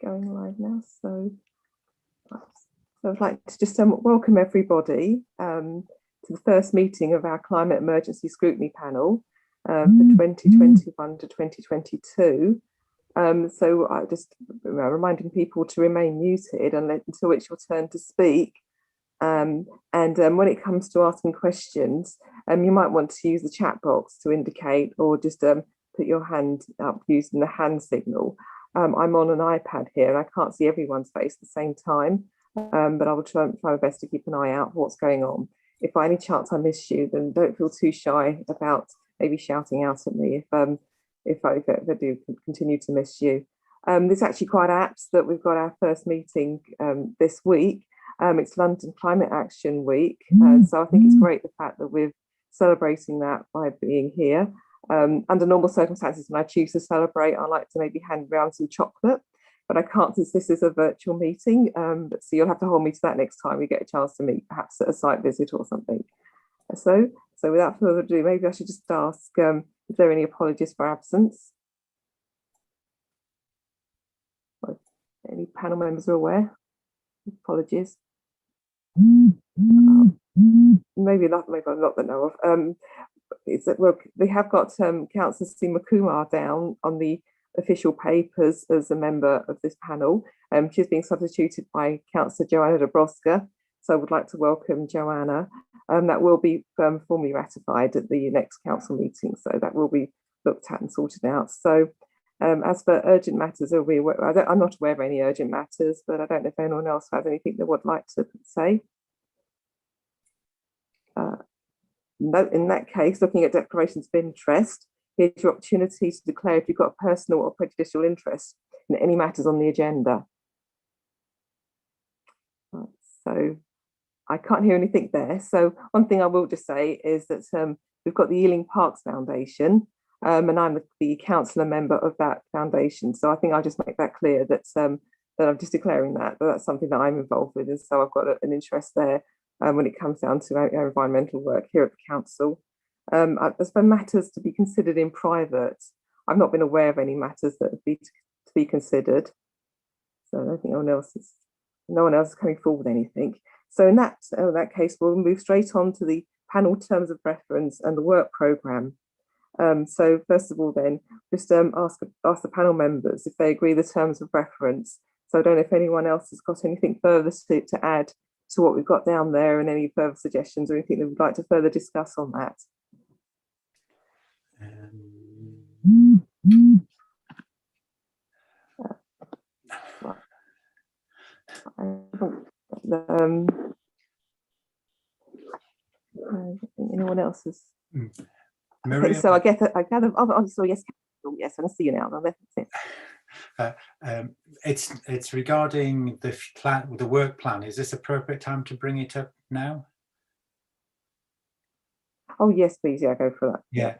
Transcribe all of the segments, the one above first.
going live now. So I'd like to just welcome everybody to the first meeting of our Climate Emergency Scrutiny Panel for 2021 to 2022. So I just reminding people to remain muted until it's your turn to speak. When it comes to asking questions, you might want to use the chat box to indicate, or just put your hand up using the hand signal. I'm on an iPad here and I can't see everyone's face at the same time, but I will try my best to keep an eye out for what's going on. If by any chance I miss you, then don't feel too shy about maybe shouting out at me if I do continue to miss you. There's actually quite apps that we've got our first meeting this week. It's London Climate Action Week, so I think it's great the fact that we're celebrating that by being here. Under normal circumstances, when I choose to celebrate, I like to maybe hand around some chocolate, but I can't since this is a virtual meeting. So you'll have to hold me to that next time we get a chance to meet, perhaps at a site visit or something. So without further ado, maybe I should just ask if there are any apologies for absence. Any panel members are aware? Apologies. Maybe not that know of. They have got Councillor Seema Kumar down on the official papers as a member of this panel. She's being substituted by Councillor Joanna Dabrowska, so I would like to welcome Joanna. That will be formally ratified at the next council meeting, so that will be looked at and sorted out. So as for urgent matters, I'm not aware of any urgent matters, but I don't know if anyone else has anything they would like to say. No, in that case, looking at declarations of interest, here's your opportunity to declare if you've got a personal or prejudicial interest in any matters on the agenda. Right, so I can't hear anything there. So one thing I will just say is that we've got the Ealing Parks Foundation, and I'm the councillor member of that foundation. So I think I'll just make that clear that I'm just declaring that that's something that I'm involved with, and so I've got an interest there. When it comes down to our environmental work here at the council. As for matters to be considered in private, I've not been aware of any matters that would be to be considered. So I don't think no one else is coming forward with anything. So in that case, we'll move straight on to the panel terms of reference and the work programme. So first of all then, just ask the panel members if they agree the terms of reference. So I don't know if anyone else has got anything further to add to what we've got down there, and any further suggestions or anything that we'd like to further discuss on that. Anyone else is? Okay, so I gather. Oh, so yes, I can see you now. It's regarding the work plan. Is this appropriate time to bring it up now? Oh yes, please. Yeah, go for that. Yeah,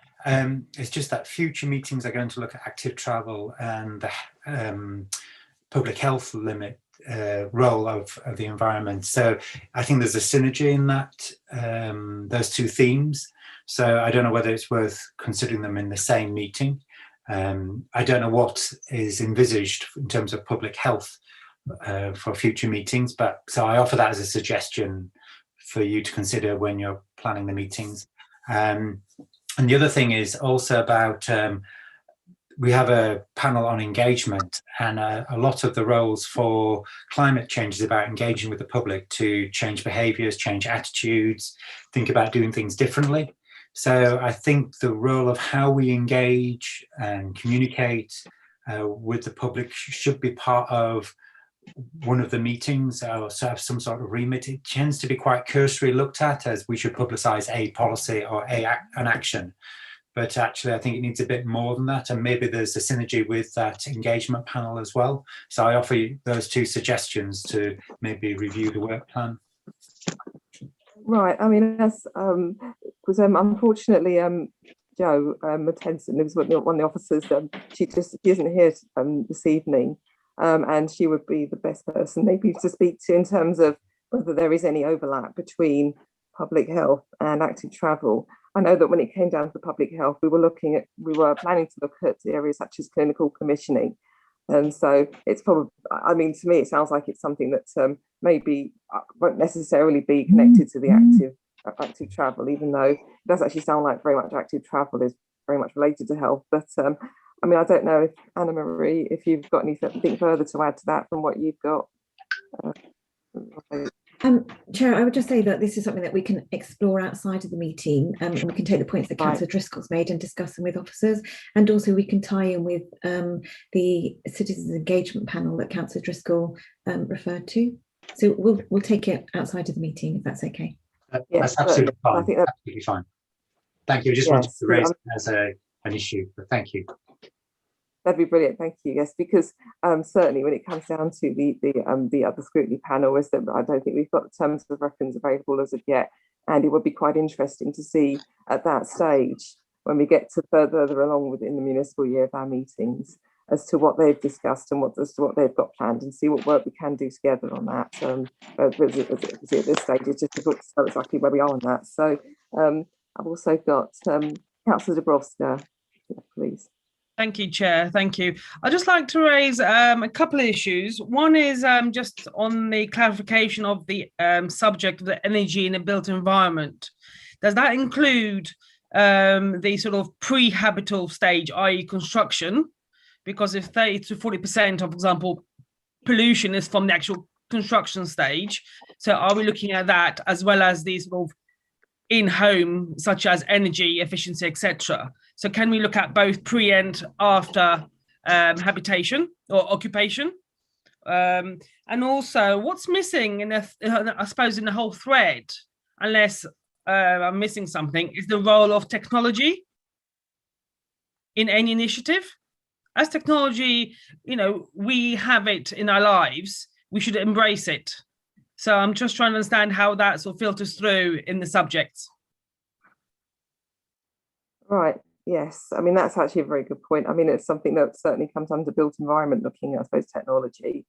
it's just that future meetings are going to look at active travel and the public health limit role of the environment. So I think there's a synergy in that, those two themes. So I don't know whether it's worth considering them in the same meeting. I don't know what is envisaged in terms of public health for future meetings, but so I offer that as a suggestion for you to consider when you're planning the meetings. And the other thing is also about, we have a panel on engagement, and a lot of the roles for climate change is about engaging with the public to change behaviours, change attitudes, think about doing things differently. So I think the role of how we engage and communicate with the public should be part of one of the meetings, or have some sort of remit. It tends to be quite cursory looked at as we should publicise a policy or an action. But actually, I think it needs a bit more than that. And maybe there's a synergy with that engagement panel as well. So I offer you those two suggestions to maybe review the work plan. Right. I mean, because unfortunately, Jo Mattenson, who's one of the officers, she isn't here this evening, and she would be the best person maybe to speak to in terms of whether there is any overlap between public health and active travel. I know that when it came down to public health, we were planning to look at areas such as clinical commissioning, And so it's probably, I mean, to me, it sounds like it's something that maybe won't necessarily be connected to the active travel, even though it does actually sound like very much active travel is very much related to health. But I mean, I don't know if Anna Marie, if you've got anything further to add to that from what you've got. Chair, I would just say that this is something that we can explore outside of the meeting, and we can take the points that Councillor Driscoll's made and discuss them with officers, and also we can tie in with the citizens engagement panel that Councillor Driscoll referred to. So we'll take it outside of the meeting if that's okay. That's absolutely fine. I think that's absolutely fine. Thank you. I just wanted to raise it as an issue, but thank you. That'd be brilliant, thank you. Yes, because certainly when it comes down to the other scrutiny panel, is that I don't think we've got the terms of reference available as of yet, and it would be quite interesting to see at that stage when we get to further along within the municipal year of our meetings as to what they've discussed and as to what they've got planned, and see what work we can do together on that. At this stage, it's just difficult to tell exactly where we are on that. So I've also got Councillor Dabrowska, please. Thank you, Chair. Thank you. I'd just like to raise a couple of issues. One is just on the clarification of the subject of the energy in a built environment. Does that include the sort of pre-habitable stage, i.e. construction? Because if 30 to 40% of, for example, pollution is from the actual construction stage, so are we looking at that as well as these sort of in-home, such as energy efficiency, etc.? So can we look at both pre and after habitation or occupation? And also, what's missing in I suppose in the whole thread, unless I'm missing something, is the role of technology in any initiative. As technology, we have it in our lives, we should embrace it. So I'm just trying to understand how that sort of filters through in the subjects. Right. Yes, I mean, that's actually a very good point. I mean, it's something that certainly comes under built environment, looking at, I suppose, technology.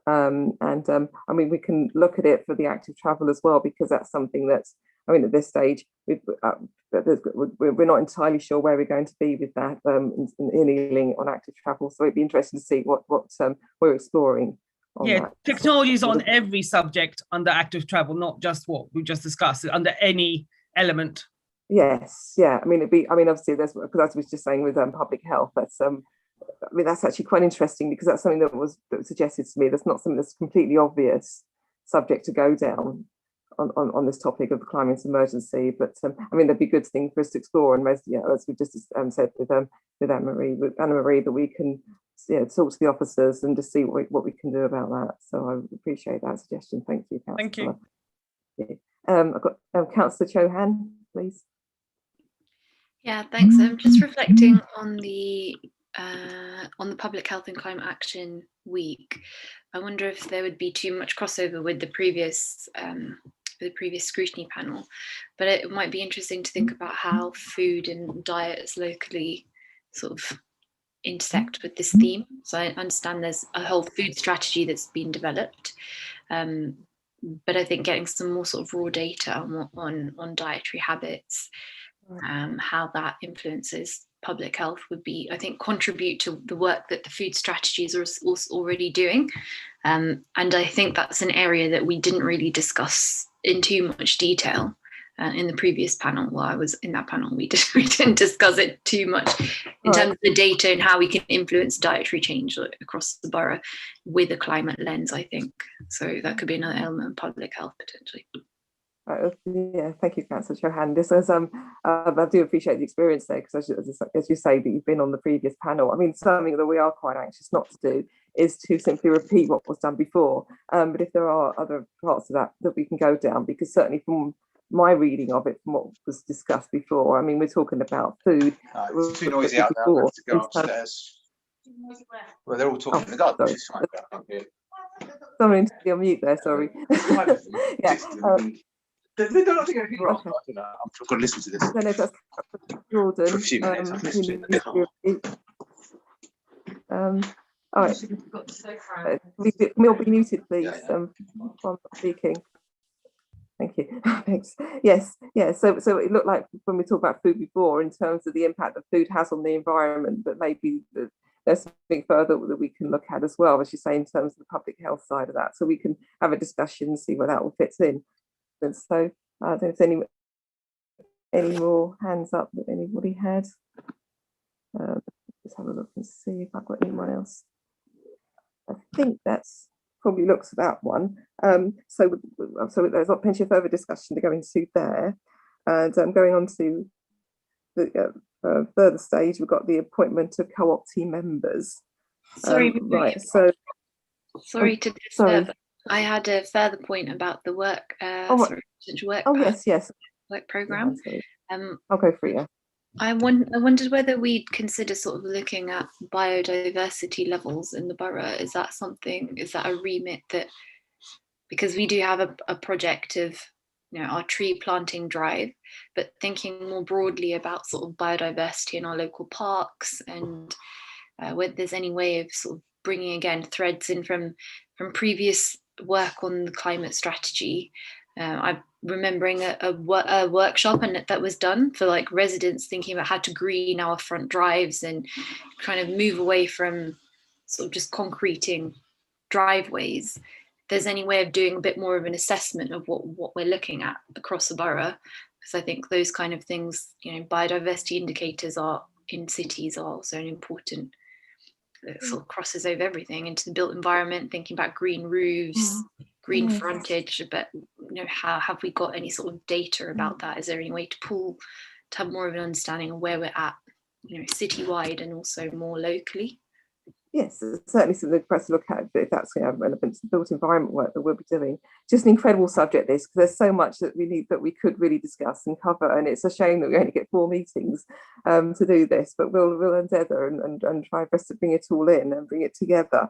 I mean, we can look at it for the active travel as well, because that's something that's, I mean, at this stage, we're not entirely sure where we're going to be with that in Ealing on active travel. So it'd be interesting to see what we're exploring. Yeah, technology is on every subject under active travel, not just what we just discussed, under any element. Yes, yeah. I mean, obviously, there's, because as I was just saying with public health, that's I mean, that's actually quite interesting, because that's something that was suggested to me. That's not something that's completely obvious subject to go down on this topic of the climate emergency. But I mean, there'd be a good thing for us to explore, and as we just said with Anna Marie, that we can talk to the officers and just see what we can do about that. So I appreciate that suggestion. Thank you, Councillor. Thank you. Yeah. I've got Councillor Chohan, please. Yeah, thanks. I'm just reflecting on the Public Health and Climate Action Week. I wonder if there would be too much crossover with the previous scrutiny panel, but it might be interesting to think about how food and diets locally sort of intersect with this theme. So I understand there's a whole food strategy that's been developed, but I think getting some more sort of raw data on dietary habits, how that influences public health would be, I think, contribute to the work that the food strategies are also already doing. And I think that's an area that we didn't really discuss in too much detail in the previous panel. While I was in that panel, we didn't discuss it too much in terms of the data and how we can influence dietary change across the borough with a climate lens, I think. So that could be another element of public health potentially. Yeah, thank you, Councillor Chohan. This is I do appreciate the experience there, because as you say, that you've been on the previous panel. I mean, something that we are quite anxious not to do is to simply repeat what was done before. But if there are other parts of that we can go down, because certainly from my reading of it, from what was discussed before, I mean, we're talking about food. It's too noisy out there. I have to go upstairs. Well, they're all talking in the garden, which is fine. Someone to be on mute there, sorry. Yeah. They don't have to go anything wrong. I've got to listen to this. No, that's Warden. For a few minutes, I've listened to it. All right. Can we all be muted, please, while speaking? Thank you. Thanks. Yes. Yeah. So it looked like when we talked about food before, in terms of the impact that food has on the environment, but maybe there's something further that we can look at as well, as you say, in terms of the public health side of that. So we can have a discussion and see where that all fits in. And so I don't know if there's any more hands up that anybody had. Let's have a look and see if I've got anyone else. I think that's probably looks about one. So there's not plenty of further discussion to go into there. And going on to the further stage, we've got the appointment of co-op team members. Sorry, right. So sorry to disturb. I had a further point about the work. Potential work. Yes. Work program. I'll go for it. Yeah. I wondered whether we'd consider sort of looking at biodiversity levels in the borough. Is that a remit that, because we do have a project of, our tree planting drive, but thinking more broadly about sort of biodiversity in our local parks, and whether there's any way of sort of bringing again threads in from previous work on the climate strategy. I'm remembering a workshop and that was done for like residents thinking about how to green our front drives and kind of move away from sort of just concreting driveways. If there's any way of doing a bit more of an assessment of what we're looking at across the borough, because I think those kind of things, biodiversity indicators are in cities are also an important, it sort of crosses over everything into the built environment, thinking about green roofs, green frontage, but how have we got any sort of data about that? Is there any way to have more of an understanding of where we're at, citywide and also more locally? Yes, certainly something for us to look at if that's relevant to the built environment work that we'll be doing. Just an incredible subject, this, because there's so much that we could really discuss and cover, and it's a shame that we only get 4 meetings to do this, but we'll endeavour and try best to bring it all in and bring it together.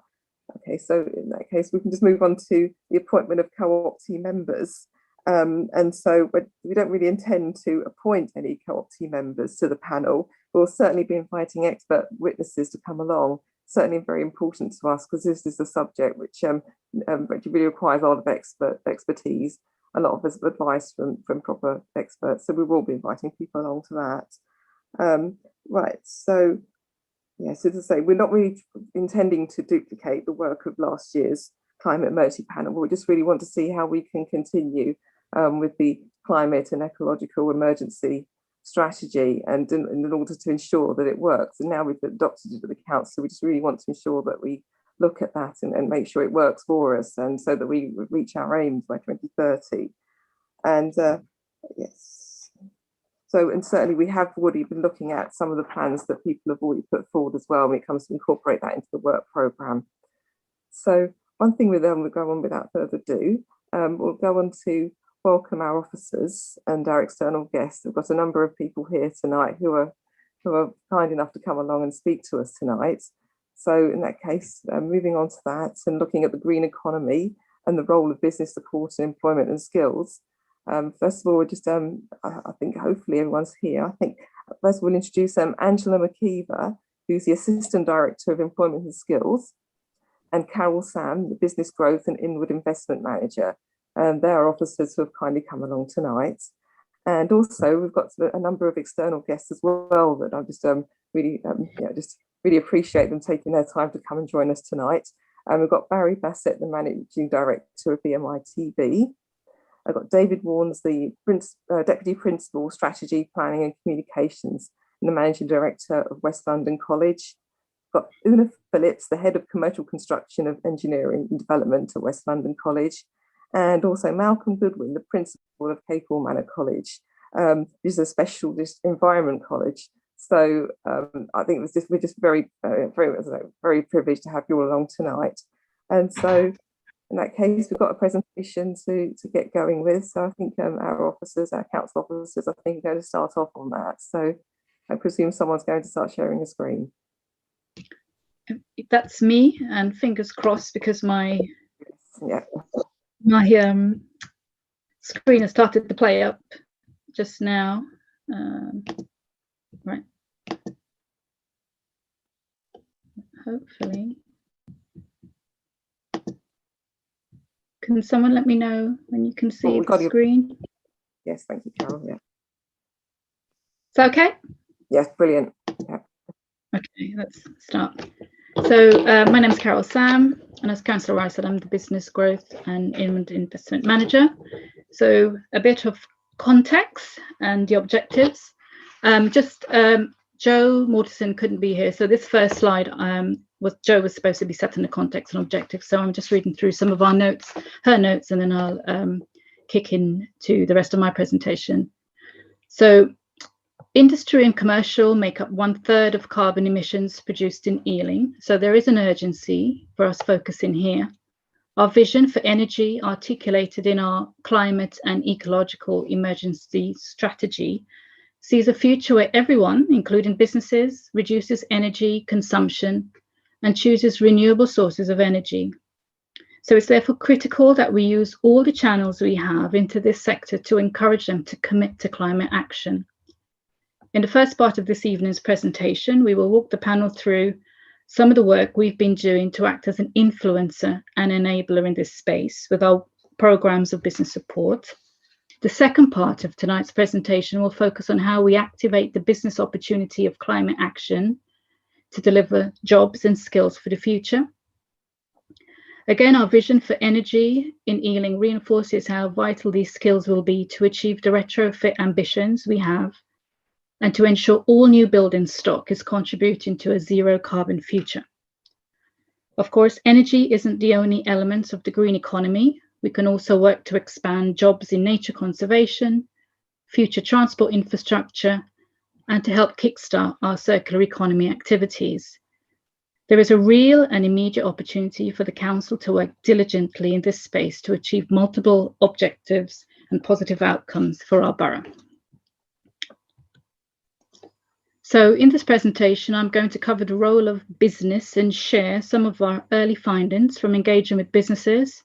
Okay, so in that case, we can just move on to the appointment of co-op team members. And so we don't really intend to appoint any co-op team members to the panel. We'll certainly be inviting expert witnesses to come along. Certainly very important to us, because this is a subject which really requires a lot of expertise, a lot of advice from proper experts. So we will be inviting people along to that. Right, so yes, as I say, we're not really intending to duplicate the work of last year's climate emergency panel. We just really want to see how we can continue with the climate and ecological emergency strategy, and in order to ensure that it works. And now we've adopted it to the council, we just really want to ensure that we look at that and make sure it works for us, and so that we reach our aims by 2030. And yes, so, and certainly we have already been looking at some of the plans that people have already put forward as well when it comes to incorporate that into the work programme. So one thing we'll go on without further ado, we'll go on to welcome our officers and our external guests. We've got a number of people here tonight who are kind enough to come along and speak to us tonight. So in that case, moving on to that and looking at the green economy and the role of business support and employment and skills. First of all, just I think hopefully everyone's here. I think first of all, we'll introduce Angela McKeever, who's the Assistant Director of Employment and Skills, and Carol Sam, the Business Growth and Inward Investment Manager. They're officers who have kindly come along tonight. And also we've got a number of external guests as well that I just really appreciate them taking their time to come and join us tonight. We've got Barry Bassett, the Managing Director of BMI TV. I've got David Warnes, the Deputy Principal, Strategy, Planning and Communications, and the Managing Director of West London College. I've got Una Phillips, the Head of Commercial Construction of Engineering and Development at West London College. And also Malcolm Goodwin, the Principal of Capel Manor College. This is a specialist environment college. So I think we're just very privileged to have you all along tonight. And so in that case, we've got a presentation to get going with. So I think our officers, our council officers, I think are going to start off on that. So I presume someone's going to start sharing a screen. That's me, and fingers crossed, because my screen has started to play up just now. Right. Hopefully. Can someone let me know when you can see the screen? Yes, thank you, Carol. Yeah. Is that okay? Yes, brilliant. Yeah. Okay, let's start. So my name is Carol Sam, and as Councillor Rice said, I'm the Business Growth and Investment Manager. So a bit of context and the objectives. Joe Mortensen couldn't be here, so this first slide Joe was supposed to be setting the context and objectives. So I'm just reading through some of our notes, her notes, and then I'll kick into the rest of my presentation. So industry and commercial make up 1/3 of carbon emissions produced in Ealing. So there is an urgency for us focusing here. Our vision for energy, articulated in our climate and ecological emergency strategy, sees a future where everyone, including businesses, reduces energy consumption and chooses renewable sources of energy. So it's therefore critical that we use all the channels we have into this sector to encourage them to commit to climate action. In the first part of this evening's presentation, we will walk the panel through some of the work we've been doing to act as an influencer and enabler in this space with our programs of business support. The second part of tonight's presentation will focus on how we activate the business opportunity of climate action to deliver jobs and skills for the future. Again, our vision for energy in Ealing reinforces how vital these skills will be to achieve the retrofit ambitions we have and to ensure all new building stock is contributing to a zero carbon future. Of course, energy isn't the only element of the green economy. We can also work to expand jobs in nature conservation, future transport infrastructure, and to help kickstart our circular economy activities. There is a real and immediate opportunity for the Council to work diligently in this space to achieve multiple objectives and positive outcomes for our borough. So in this presentation, I'm going to cover the role of business and share some of our early findings from engaging with businesses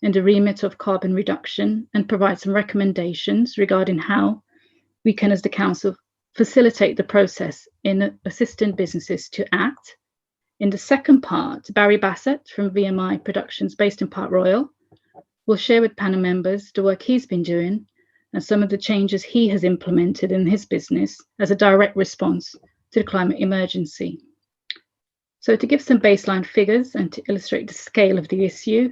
in the remit of carbon reduction and provide some recommendations regarding how we can, as the Council, facilitate the process in assisting businesses to act. In the second part, Barry Bassett from VMI Productions based in Park Royal will share with panel members the work he's been doing and some of the changes he has implemented in his business as a direct response to the climate emergency. So to give some baseline figures and to illustrate the scale of the issue,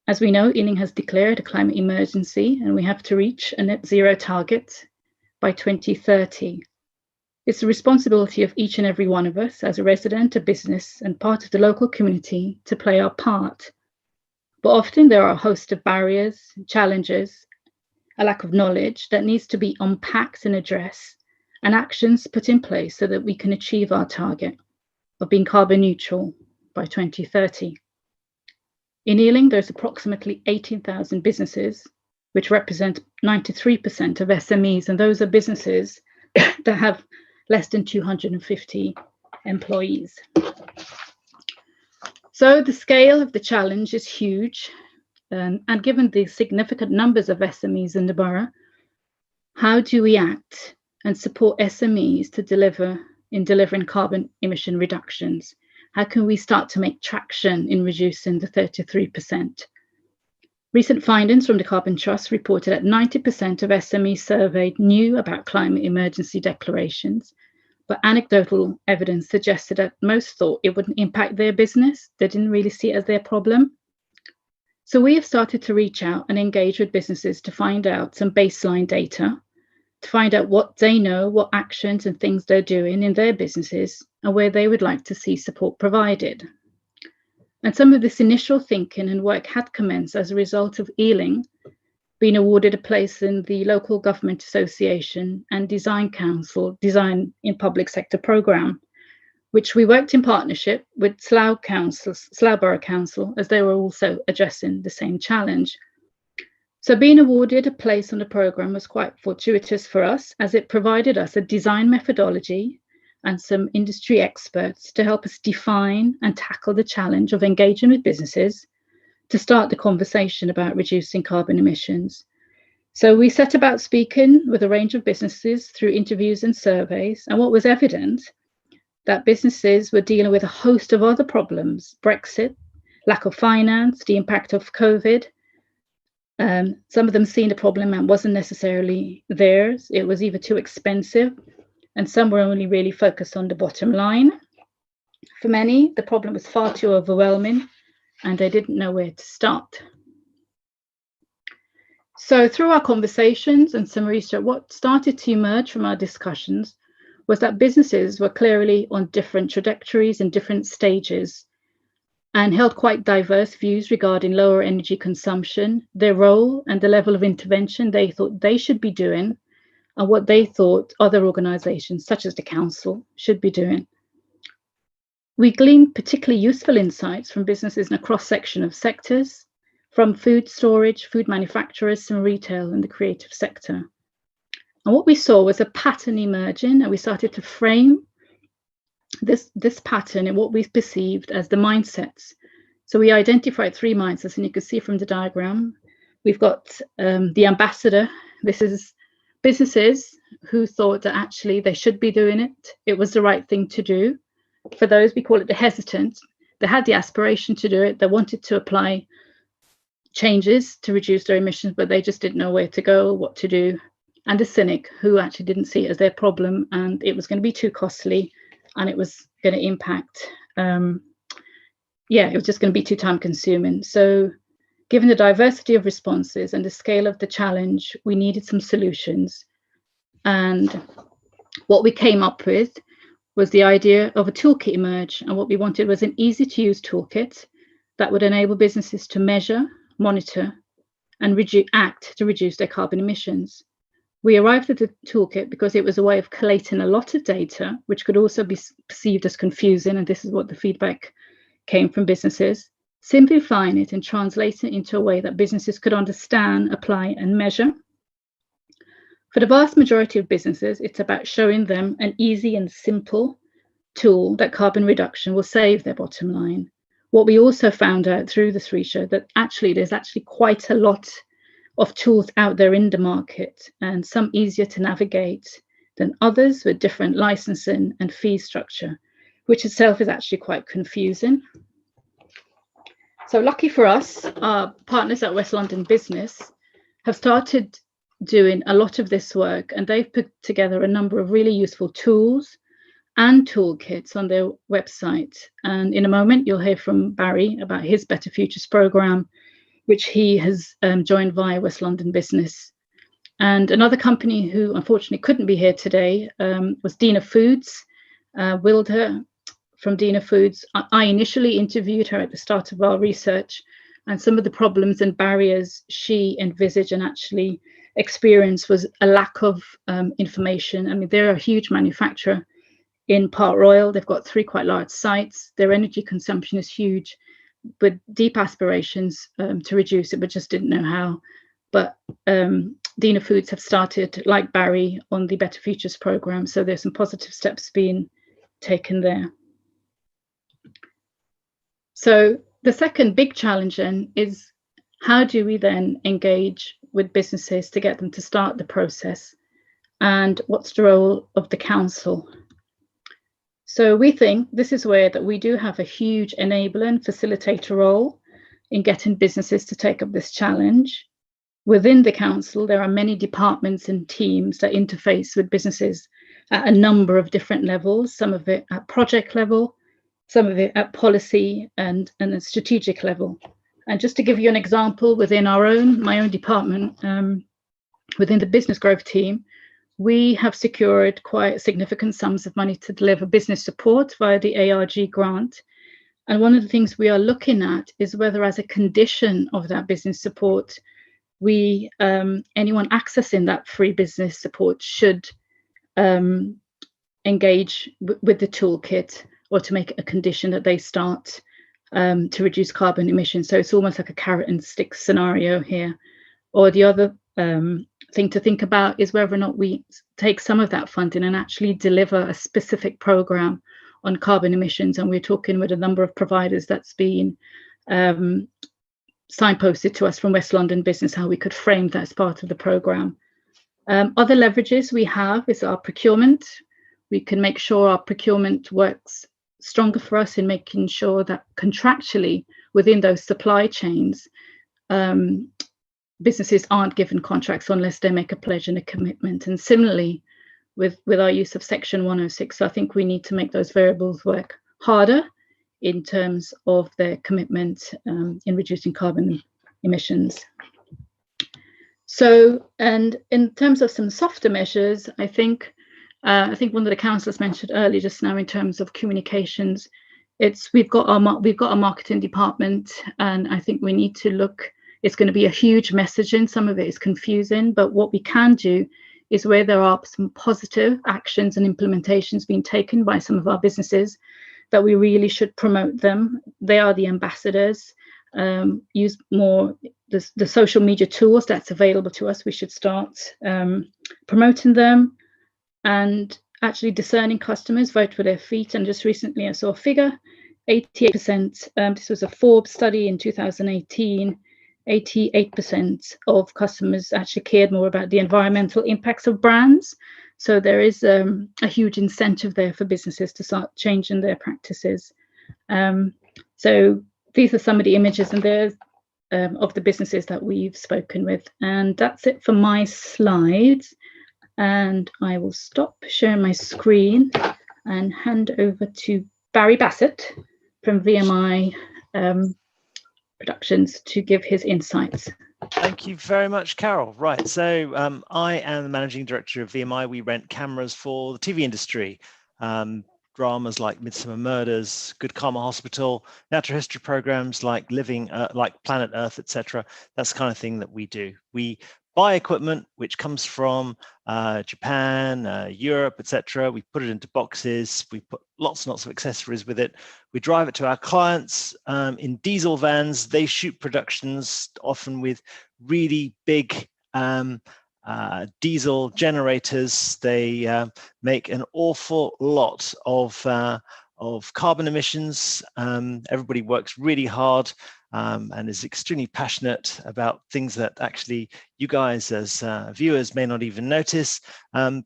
as we know, Ealing has declared a climate emergency and we have to reach a net zero target by 2030. It's the responsibility of each and every one of us as a resident, a business, and part of the local community to play our part. But often there are a host of barriers, challenges, a lack of knowledge that needs to be unpacked and addressed, and actions put in place so that we can achieve our target of being carbon neutral by 2030. In Ealing, there's approximately 18,000 businesses, which represent 93% of SMEs, and those are businesses that have less than 250 employees. So the scale of the challenge is huge, and given the significant numbers of SMEs in the borough, how do we act and support SMEs to delivering carbon emission reductions? How can we start to make traction in reducing the 33%? Recent findings from the Carbon Trust reported that 90% of SMEs surveyed knew about climate emergency declarations, but anecdotal evidence suggested that most thought it wouldn't impact their business. They didn't really see it as their problem. So we have started to reach out and engage with businesses to find out some baseline data, to find out what they know, what actions and things they're doing in their businesses, and where they would like to see support provided. And some of this initial thinking and work had commenced as a result of Ealing being awarded a place in the Local Government Association and Design Council Design in Public Sector programme, which we worked in partnership with Slough Borough Council, as they were also addressing the same challenge. So being awarded a place on the programme was quite fortuitous for us, as it provided us a design methodology and some industry experts to help us define and tackle the challenge of engaging with businesses to start the conversation about reducing carbon emissions. So we set about speaking with a range of businesses through interviews and surveys, and what was evident that businesses were dealing with a host of other problems: Brexit, lack of finance, the impact of COVID. Some of them seeing the problem and wasn't necessarily theirs. It was either too expensive and some were only really focused on the bottom line. For many, the problem was far too overwhelming and they didn't know where to start. So through our conversations and some research, what started to emerge from our discussions was that businesses were clearly on different trajectories and different stages and held quite diverse views regarding lower energy consumption, their role and the level of intervention they thought they should be doing, and what they thought other organisations, such as the council, should be doing. We gleaned particularly useful insights from businesses in a cross-section of sectors, from food storage, food manufacturers, and retail and the creative sector. And what we saw was a pattern emerging, and we started to frame this pattern in what we perceived as the mindsets. So we identified 3 mindsets, and you can see from the diagram, we've got the ambassador. This is businesses who thought that actually they should be doing it. It was the right thing to do. For those, we call it the hesitant. They had the aspiration to do it. They wanted to apply changes to reduce their emissions, but they just didn't know where to go, what to do. And the cynic, who actually didn't see it as their problem, and it was going to be too costly, and it was going to impact, it was just going to be too time consuming. So given the diversity of responses and the scale of the challenge, we needed some solutions. And what we came up with was the idea of a toolkit emerge. And what we wanted was an easy to use toolkit that would enable businesses to measure, monitor, and act to reduce their carbon emissions. We arrived at the toolkit because it was a way of collating a lot of data, which could also be perceived as confusing, and this is what the feedback came from businesses, simplifying it and translating it into a way that businesses could understand, apply, and measure. For the vast majority of businesses, it's about showing them an easy and simple tool that carbon reduction will save their bottom line. What we also found out through this research that there's actually quite a lot of tools out there in the market, and some easier to navigate than others with different licensing and fee structure, which itself is actually quite confusing. So lucky for us, our partners at West London Business have started doing a lot of this work, and they've put together a number of really useful tools and toolkits on their website. And in a moment, you'll hear from Barry about his Better Futures programme, which he has joined via West London Business. And another company who unfortunately couldn't be here today was Dina Foods. Wilder from Dina Foods. I initially interviewed her at the start of our research, and some of the problems and barriers she envisaged and actually experienced was a lack of information. I mean, they're a huge manufacturer in Park Royal. They've got 3 quite large sites. Their energy consumption is huge, with deep aspirations to reduce it, but just didn't know how. But Dina Foods have started, like Barry, on the Better Futures programme. So there's some positive steps being taken there. So the second big challenge then is, how do we then engage with businesses to get them to start the process? And what's the role of the council? So we think this is where that we do have a huge enabler and facilitator role in getting businesses to take up this challenge. Within the council, there are many departments and teams that interface with businesses at a number of different levels, some of it at project level, some of it at policy and a strategic level. And just to give you an example, within my own department, within the business growth team, we have secured quite significant sums of money to deliver business support via the ARG grant. And one of the things we are looking at is whether, as a condition of that business support, anyone accessing that free business support should engage with the toolkit, or to make it a condition that they start to reduce carbon emissions. So it's almost like a carrot and stick scenario here. Or the other thing to think about is whether or not we take some of that funding and actually deliver a specific program on carbon emissions. And we're talking with a number of providers that's been signposted to us from West London Business, how we could frame that as part of the program. Other leverages we have is our procurement. We can make sure our procurement works stronger for us in making sure that contractually within those supply chains, businesses aren't given contracts unless they make a pledge and a commitment. And similarly, with our use of Section 106. So I think we need to make those variables work harder in terms of their commitment in reducing carbon emissions. So, and in terms of some softer measures, I think one of the councillors mentioned earlier just now in terms of communications, we've got a marketing department, and I think we need to look. It's going to be a huge messaging. Some of it is confusing, but what we can do is where there are some positive actions and implementations being taken by some of our businesses, that we really should promote them. They are the ambassadors. Use more the social media tools that's available to us. We should start promoting them, and actually discerning customers vote with their feet. And just recently I saw a figure, 88%, this was a Forbes study in 2018, 88% of customers actually cared more about the environmental impacts of brands. So there is a huge incentive there for businesses to start changing their practices. So these are some of the images and there's of the businesses that we've spoken with. And that's it for my slides. And I will stop sharing my screen and hand over to Barry Bassett from VMI Productions to give his insights. Thank you very much, Carol. Right, so I am the managing director of VMI. We rent cameras for the TV industry. Dramas like Midsummer Murders, Good Karma Hospital, natural history programs like like Planet Earth, etc. That's the kind of thing that we do. We buy equipment which comes from Japan, Europe, etc. We put it into boxes. We put lots and lots of accessories with it. We drive it to our clients in diesel vans. They shoot productions often with really big diesel generators. They make an awful lot of carbon emissions. Everybody works really hard and is extremely passionate about things that actually you guys as viewers may not even notice,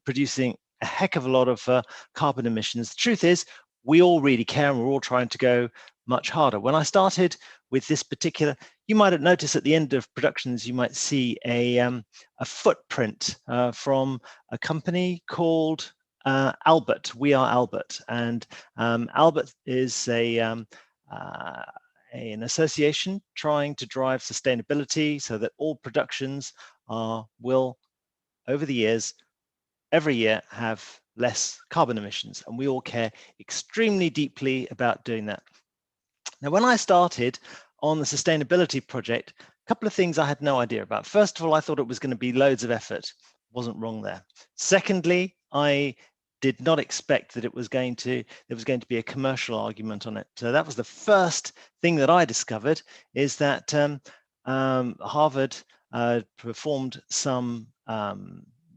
producing a heck of a lot of carbon emissions. The truth is, we all really care and we're all trying to go much harder. When I started with this particular, you might have noticed at the end of productions, you might see a footprint from a company called Albert. We are Albert, and Albert is an association trying to drive sustainability so that all productions will, over the years, every year have less carbon emissions, and we all care extremely deeply about doing that. Now, when I started on the sustainability project, a couple of things I had no idea about. First of all, I thought it was going to be loads of effort. Wasn't wrong there. Secondly, I did not expect that there was going to be a commercial argument on it. So that was the first thing that I discovered, is that Harvard performed some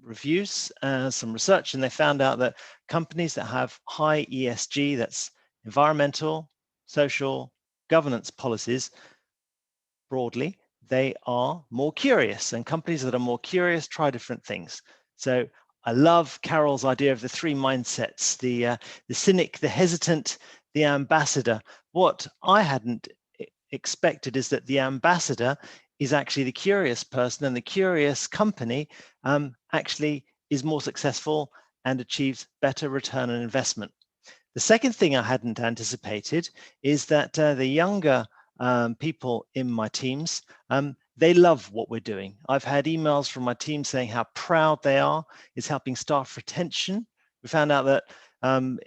reviews, some research, and they found out that companies that have high ESG, that's environmental, social, governance policies, broadly, they are more curious, and companies that are more curious try different things. So I love Carol's idea of the three mindsets, the cynic, the hesitant, the ambassador. What I hadn't expected is that the ambassador is actually the curious person, and the curious company actually is more successful and achieves better return on investment. The second thing I hadn't anticipated is that the younger people in my teams, they love what we're doing. I've had emails from my team saying how proud they are. It's helping staff retention. We found out that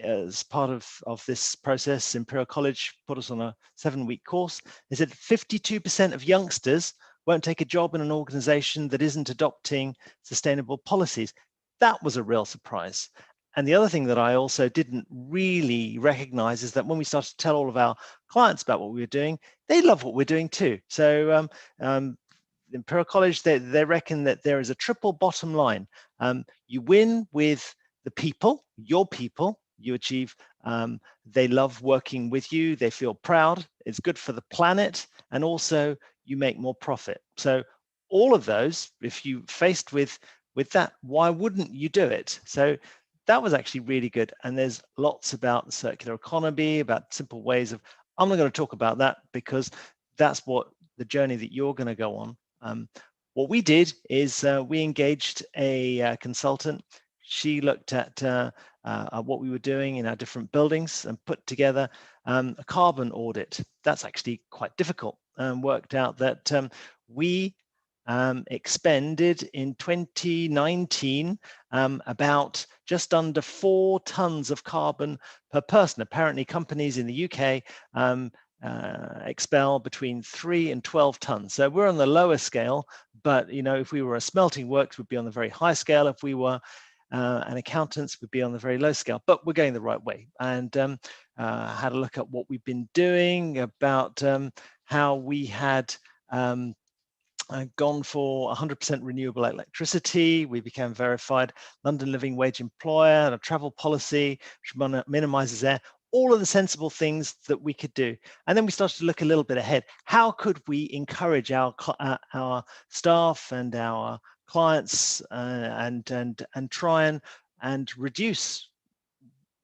as part of this process, Imperial College put us on a 7-week course. They said 52% of youngsters won't take a job in an organization that isn't adopting sustainable policies. That was a real surprise. And the other thing that I also didn't really recognize is that when we started to tell all of our clients about what we were doing, they love what we're doing too. So Imperial College, they reckon that there is a triple bottom line. You win with the people, your people, you achieve, they love working with you, they feel proud, it's good for the planet, and also you make more profit. So all of those, if you faced with that, why wouldn't you do it? So that was actually really good. And there's lots about the circular economy, about simple ways of, I'm not going to talk about that because that's what the journey that you're going to go on. What we did is we engaged a consultant. she looked at what we were doing in our different buildings and put together a carbon audit. That's actually quite difficult, and worked out that we expended in 2019 about just under 4 tons of carbon per person. Apparently companies in the UK expel between 3 and 12 tons. So we're on the lower scale, but if we were a smelting works, we'd be on the very high scale. If we were an accountants, would be on the very low scale, but we're going the right way. And had a look at what we've been doing, about how we had gone for 100% renewable electricity. We became verified London Living Wage employer, and a travel policy which minimizes air. All of the sensible things that we could do. And then we started to look a little bit ahead. How could we encourage our staff and our clients and try and reduce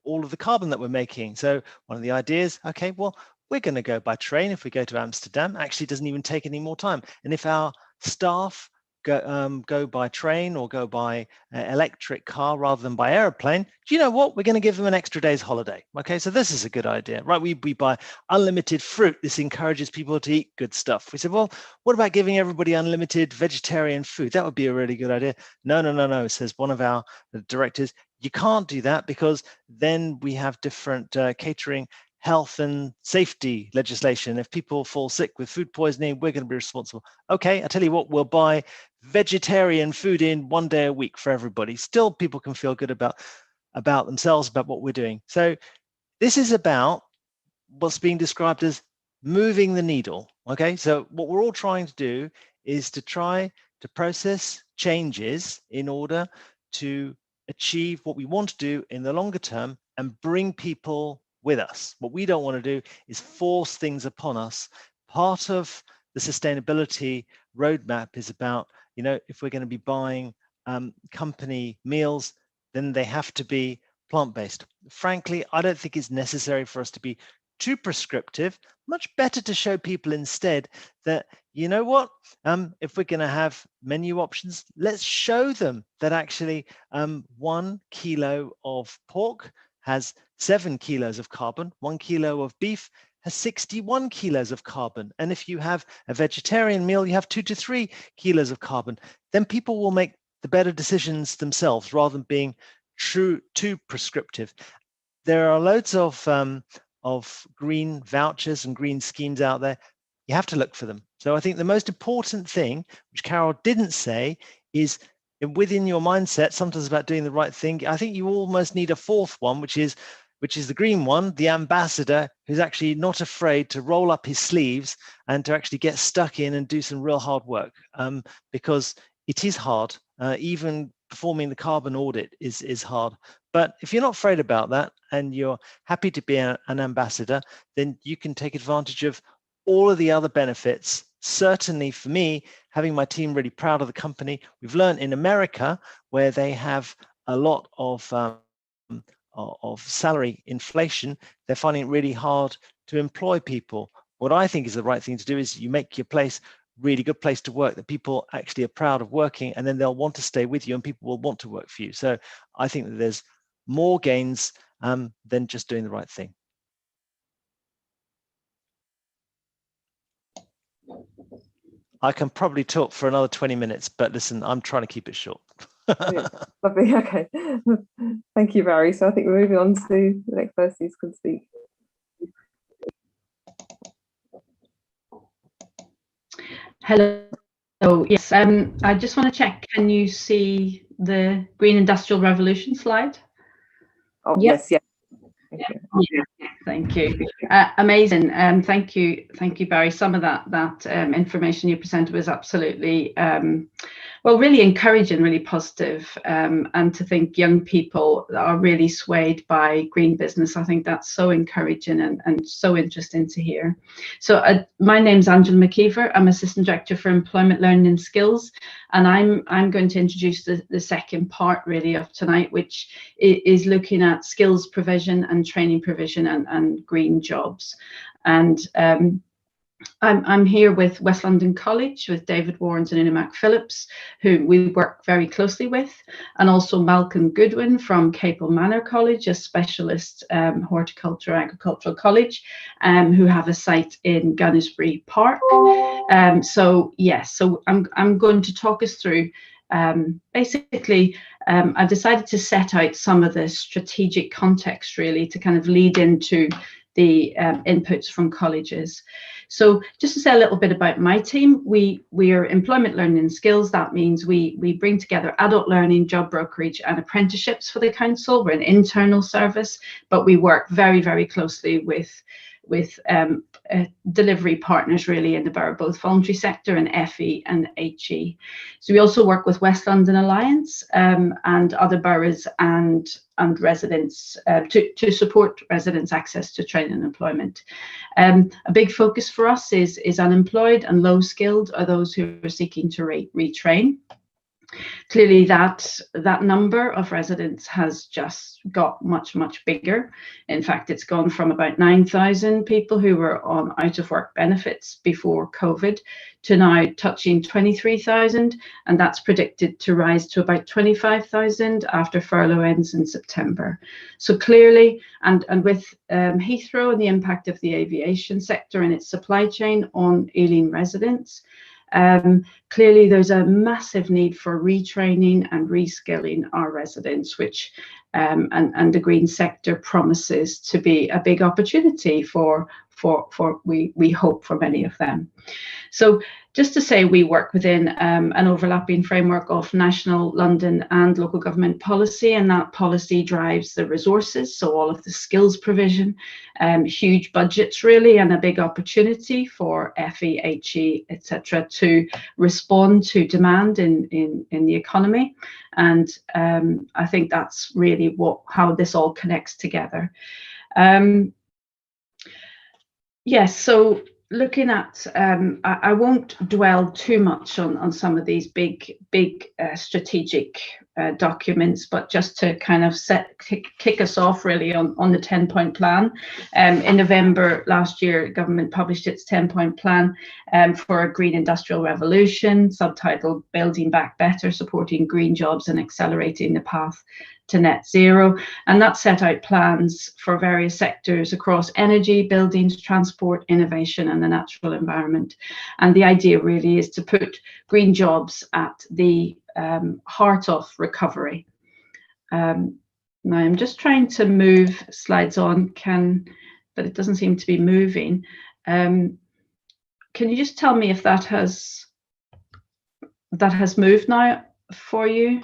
all of the carbon that we're making? So one of the ideas, okay, well, we're going to go by train. If we go to Amsterdam, actually doesn't even take any more time. And if our staff go by train or go by electric car rather than by aeroplane, do you know what? We're going to give them an extra day's holiday. Okay, so this is a good idea, right? We buy unlimited fruit. This encourages people to eat good stuff. We said, well, what about giving everybody unlimited vegetarian food? That would be a really good idea. No, says one of our directors. You can't do that, because then we have different catering, health and safety legislation. If people fall sick with food poisoning, we're going to be responsible. Okay, I tell you what, we'll buy vegetarian food in 1 day a week for everybody. Still, people can feel good about themselves, about what we're doing. So this is about what's being described as moving the needle. Okay, so what we're all trying to do is to try to process changes in order to achieve what we want to do in the longer term and bring people with us. What we don't want to do is force things upon us. Part of the sustainability roadmap is about, if we're going to be buying company meals, then they have to be plant-based. Frankly, I don't think it's necessary for us to be too prescriptive. Much better to show people instead that, if we're going to have menu options, let's show them that actually 1 kilo of pork has 7 kilos of carbon, 1 kilo of beef has 61 kilos of carbon. And if you have a vegetarian meal, you have 2 to 3 kilos of carbon. Then people will make the better decisions themselves rather than being too prescriptive. There are loads of green vouchers and green schemes out there. You have to look for them. So I think the most important thing, which Carol didn't say, is within your mindset, sometimes about doing the right thing. I think you almost need a fourth one, which is the green one, the ambassador, who's actually not afraid to roll up his sleeves and to actually get stuck in and do some real hard work, because it is hard. Even performing the carbon audit is hard. But if you're not afraid about that and you're happy to be an ambassador, then you can take advantage of all of the other benefits. Certainly for me, having my team really proud of the company, we've learned in America, where they have a lot of salary inflation, they're finding it really hard to employ people. What I think is the right thing to do is you make your place really good place to work that people actually are proud of working, and then they'll want to stay with you and people will want to work for you. So I think that there's more gains than just doing the right thing. I can probably talk for another 20 minutes, but listen, I'm trying to keep it short. Lovely. Okay. Thank you, Barry. So I think we're moving on to the next person who can speak. Hello. Oh, yes. I just want to check. Can you see the Green Industrial Revolution slide? Oh, yes. Yeah. Thank you. Amazing. Thank you, Barry. Some of that information you presented was absolutely really encouraging, really positive, and to think young people are really swayed by green business. I think that's so encouraging and so interesting to hear. So my name's Angela McKeever. I'm Assistant Director for Employment, Learning and Skills, and I'm going to introduce the second part really of tonight, which is looking at skills provision and training provision and green jobs. And I'm here with West London College, with David Warren and Ina Phillips, who we work very closely with, and also Malcolm Goodwin from Capel Manor College, a specialist horticulture agricultural college, who have a site in Gunnersbury Park. So yes, so I'm going to talk us through basically. I've decided to set out some of the strategic context really to kind of lead into the inputs from colleges. So just to say a little bit about my team, we are employment learning and skills. That means we bring together adult learning, job brokerage and apprenticeships for the council. We're an internal service, but we work very, very closely with delivery partners really in the borough, both voluntary sector and FE and HE. So we also work with West London Alliance and other boroughs and residents to support residents' access to training and employment. A big focus for us is unemployed and low skilled, are those who are seeking to retrain. Clearly that number of residents has just got much, much bigger. In fact, it's gone from about 9,000 people who were on out of work benefits before COVID to now touching 23,000, and that's predicted to rise to about 25,000 after furlough ends in September. So clearly, and with Heathrow and the impact of the aviation sector and its supply chain on Ealing residents, clearly there's a massive need for retraining and reskilling our residents, which and the green sector promises to be a big opportunity for we hope for many of them. So just to say, we work within an overlapping framework of national, London and local government policy, and that policy drives the resources, so all of the skills provision, huge budgets really, and a big opportunity for FE, HE, etc. to respond to demand in the economy. And I think that's really how this all connects together. Yes, so looking at, I won't dwell too much on some of these big strategic documents, but just to kind of kick us off really on the 10-point plan. In November last year, government published its 10-point plan for a green industrial revolution, subtitled Building Back Better, Supporting Green Jobs and Accelerating the Path to Net Zero. And that set out plans for various sectors across energy, buildings, transport, innovation and the natural environment. And the idea really is to put green jobs at the heart of recovery. Now I'm just trying to move slides on, but it doesn't seem to be moving. Can you just tell me if that has moved now for you?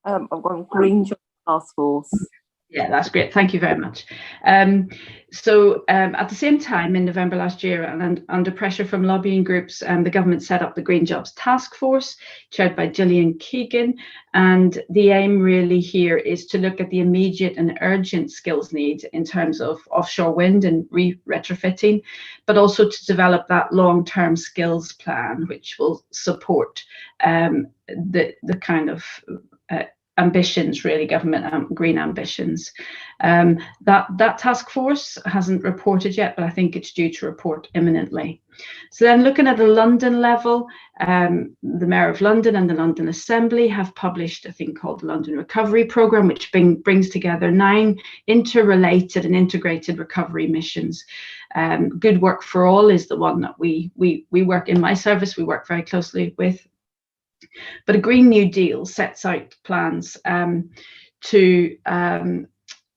I've got green job task force. Yeah, that's great. Thank you very much. So at the same time, in November last year, and under pressure from lobbying groups, the government set up the Green Jobs Task Force, chaired by Gillian Keegan. And the aim really here is to look at the immediate and urgent skills need in terms of offshore wind and retrofitting, but also to develop that long-term skills plan, which will support the kind of ambitions, really, government green ambitions. That task force hasn't reported yet, but I think it's due to report imminently. So then looking at the London level, the Mayor of London and the London Assembly have published a thing called the London Recovery Programme, which brings together 9 interrelated and integrated recovery missions. Good Work for All is the one that we work in my service, we work very closely with. But a Green New Deal sets out plans to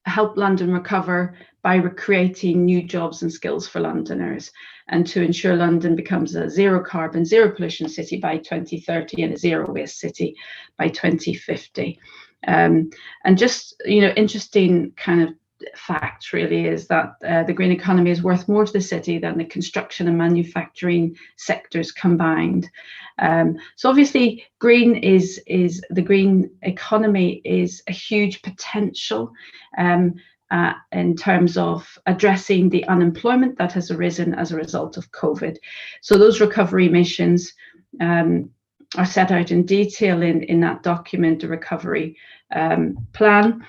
help London recover by creating new jobs and skills for Londoners, and to ensure London becomes a zero carbon, zero pollution city by 2030 and a zero waste city by 2050. And just, interesting kind of fact really is that the green economy is worth more to the city than the construction and manufacturing sectors combined. So obviously green is the green economy is a huge potential in terms of addressing the unemployment that has arisen as a result of COVID. So those recovery missions are set out in detail in that document, the recovery plan.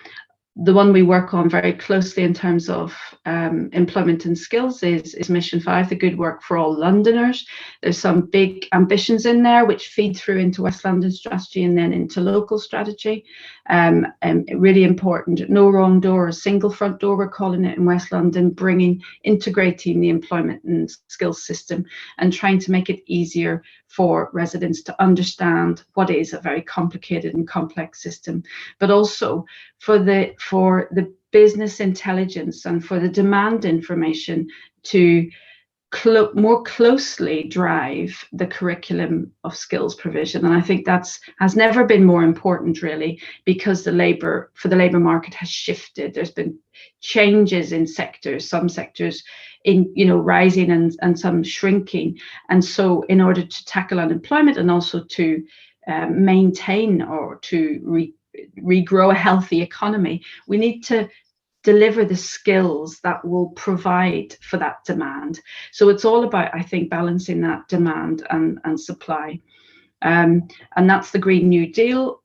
The one we work on very closely in terms of employment and skills is Mission 5, the Good Work for All Londoners. There's some big ambitions in there which feed through into West London strategy and then into local strategy. And really important, no wrong door, a single front door, we're calling it in West London, integrating the employment and skills system and trying to make it easier for residents to understand what is a very complicated and complex system, but also for the business intelligence and for the demand information to more closely drive the curriculum of skills provision. And I think has never been more important, really, because the labour market has shifted. There's been changes in sectors, some sectors rising and some shrinking. And so in order to tackle unemployment and also to maintain or to regrow a healthy economy, we need to deliver the skills that will provide for that demand. So it's all about, I think, balancing that demand and supply. And that's the Green New Deal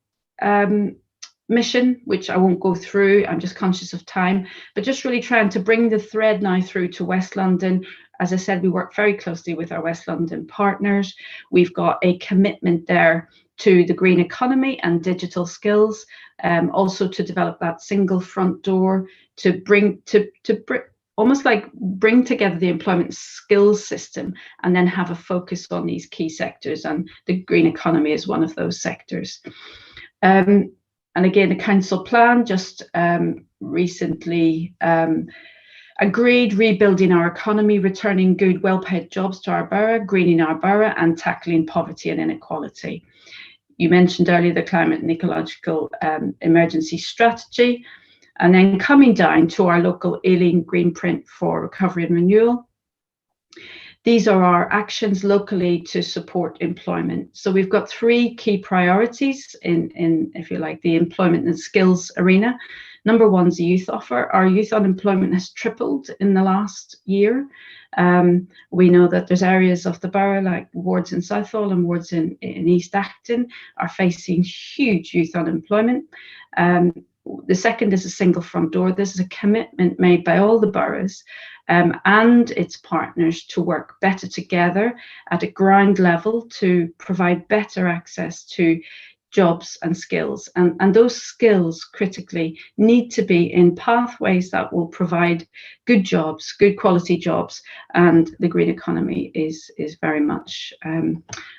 mission, which I won't go through. I'm just conscious of time, but just really trying to bring the thread now through to West London. As I said, we work very closely with our West London partners. We've got a commitment there to the green economy and digital skills, also to develop that single front door, to bring together the employment skills system and then have a focus on these key sectors, and the green economy is one of those sectors. And again, the council plan just recently agreed, rebuilding our economy, returning good, well-paid jobs to our borough, greening our borough, and tackling poverty and inequality. You mentioned earlier the climate and ecological emergency strategy, and then coming down to our local Ealing Green Print for Recovery and Renewal. These are our actions locally to support employment. So we've got 3 key priorities in, if you like, the employment and skills arena. Number 1 is the youth offer. Our youth unemployment has tripled in the last year. We know that there's areas of the borough like wards in Southall and wards in East Acton are facing huge youth unemployment. The second is a single front door. This is a commitment made by all the boroughs and its partners to work better together at a ground level to provide better access to jobs and skills. And those skills critically need to be in pathways that will provide good jobs, good quality jobs. And the green economy is very much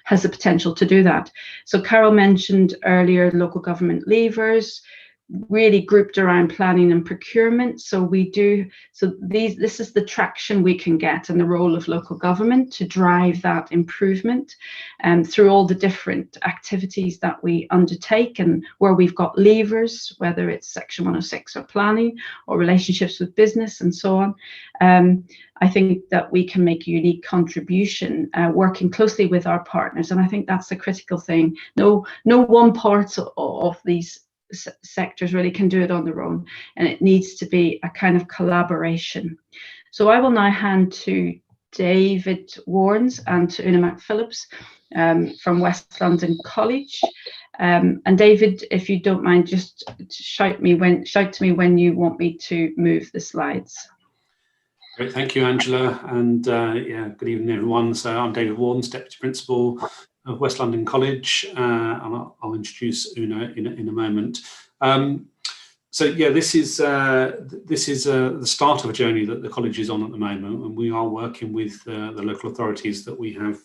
has the potential to do that. So Carol mentioned earlier local government levers, really grouped around planning and procurement. So this is the traction we can get and the role of local government to drive that improvement through all the different activities that we undertake, and where we've got levers, whether it's Section 106 or planning or relationships with business and so on. I think that we can make a unique contribution working closely with our partners. And I think that's the critical thing. No one part of these sectors really can do it on their own, and it needs to be a kind of collaboration. So I will now hand to David Warnes and to Una McPhillips from West London College. And David, if you don't mind, just shout to me when you want me to move the slides. Great, thank you, Angela, and good evening, everyone. So I'm David Warden, Deputy Principal of West London College, and I'll introduce Una in a moment. So yeah, this is the start of a journey that the college is on at the moment, and we are working with the local authorities that we have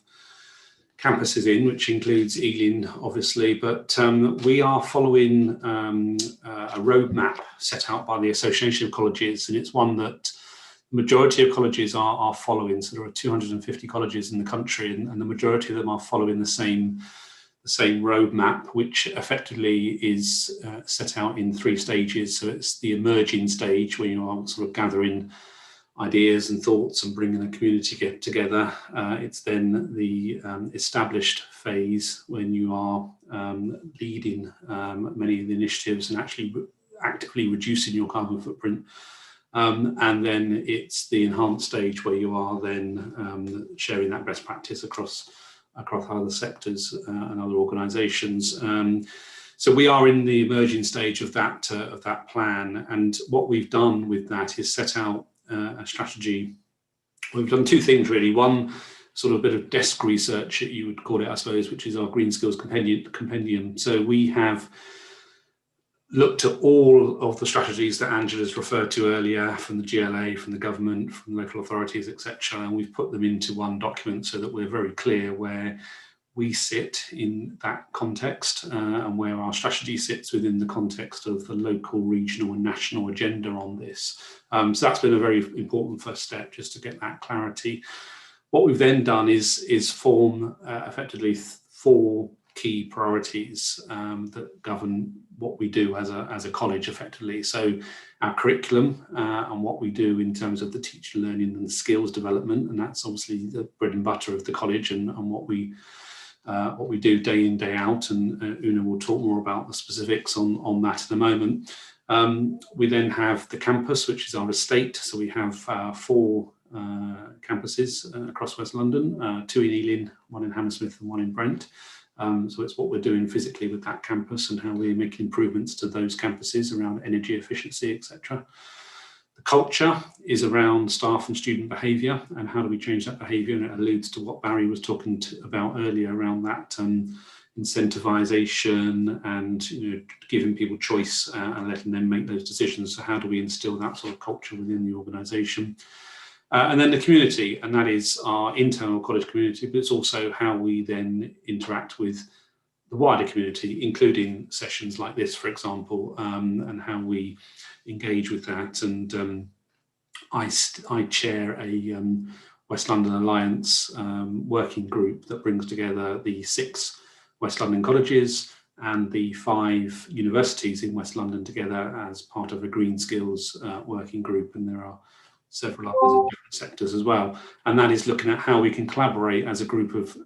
campuses in, which includes Ealing, obviously, but we are following a roadmap set out by the Association of Colleges, and it's one that the majority of colleges are following. So there are 250 colleges in the country, and the majority of them are following the same roadmap, which effectively is set out in 3 stages. So it's the emerging stage, where you are sort of gathering ideas and thoughts and bringing the community together. It's then the established phase, when you are leading many of the initiatives and actually actively reducing your carbon footprint. And then it's the enhanced stage, where you are then sharing that best practice across other sectors and other organisations. So we are in the emerging stage of that plan, and what we've done with that is set out a strategy. We've done two things really. One, sort of a bit of desk research, you would call it, I suppose, which is our Green Skills Compendium. So we have looked at all of the strategies that Angela's referred to earlier, from the GLA, from the government, from local authorities, etc., and we've put them into one document so that we're very clear where we sit in that context, and where our strategy sits within the context of the local, regional and national agenda on this. So that's been a very important first step, just to get that clarity. What we've then done is form effectively 4 key priorities that govern what we do as a college effectively. So our curriculum and what we do in terms of the teacher learning and the skills development, and that's obviously the bread and butter of the college, and what we do day in, day out, and Una will talk more about the specifics on that in a moment. We then have the campus, which is our estate. So we have 4 campuses across West London, 2 in Ealing, 1 in Hammersmith and 1 in Brent. So it's what we're doing physically with that campus and how we're making improvements to those campuses around energy efficiency, etc. The culture is around staff and student behaviour, and how do we change that behaviour, and it alludes to what Barry was talking about earlier around that incentivisation and giving people choice and letting them make those decisions. So how do we instill that sort of culture within the organisation? And then the community, and that is our internal college community, but it's also how we then interact with the wider community, including sessions like this, for example, and how we engage with that. And I chair a West London Alliance working group that brings together the 6 West London colleges and the 5 universities in West London together as part of a Green Skills working group, and there are several others in different sectors as well. And that is looking at how we can collaborate as a group of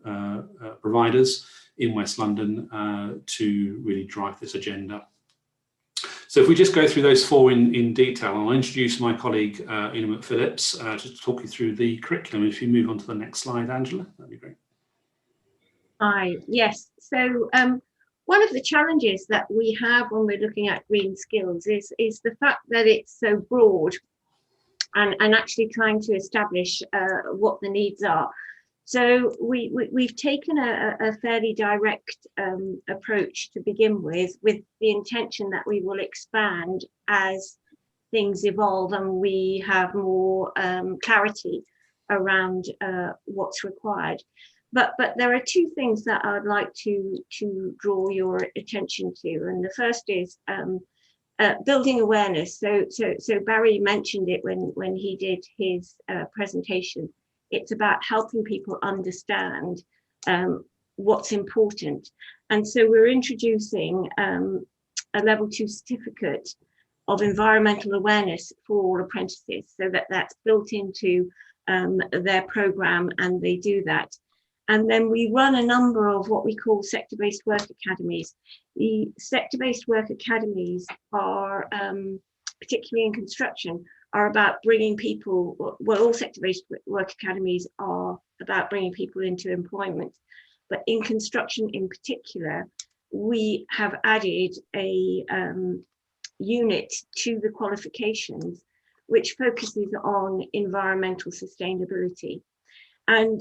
providers in West London to really drive this agenda. So if we just go through those 4 in detail, I'll introduce my colleague Una McPhillips to talk you through the curriculum. If you move on to the next slide, Angela, that'd be great. Hi, yes. So one of the challenges that we have when we're looking at green skills is the fact that it's so broad, and actually trying to establish what the needs are. So we've taken a fairly direct approach to begin with the intention that we will expand as things evolve and we have more clarity around what's required. But there are 2 things that I'd like to draw your attention to, and the first is building awareness. So Barry mentioned it when he did his presentation. It's about helping people understand what's important. And so we're introducing a level 2 certificate of environmental awareness for all apprentices, so that's built into their programme, and they do that. And then we run a number of what we call sector-based work academies. The sector-based work academies are, particularly in construction, are about bringing people, well, all sector-based work academies are about bringing people into employment. But in construction in particular, we have added a unit to the qualifications, which focuses on environmental sustainability. And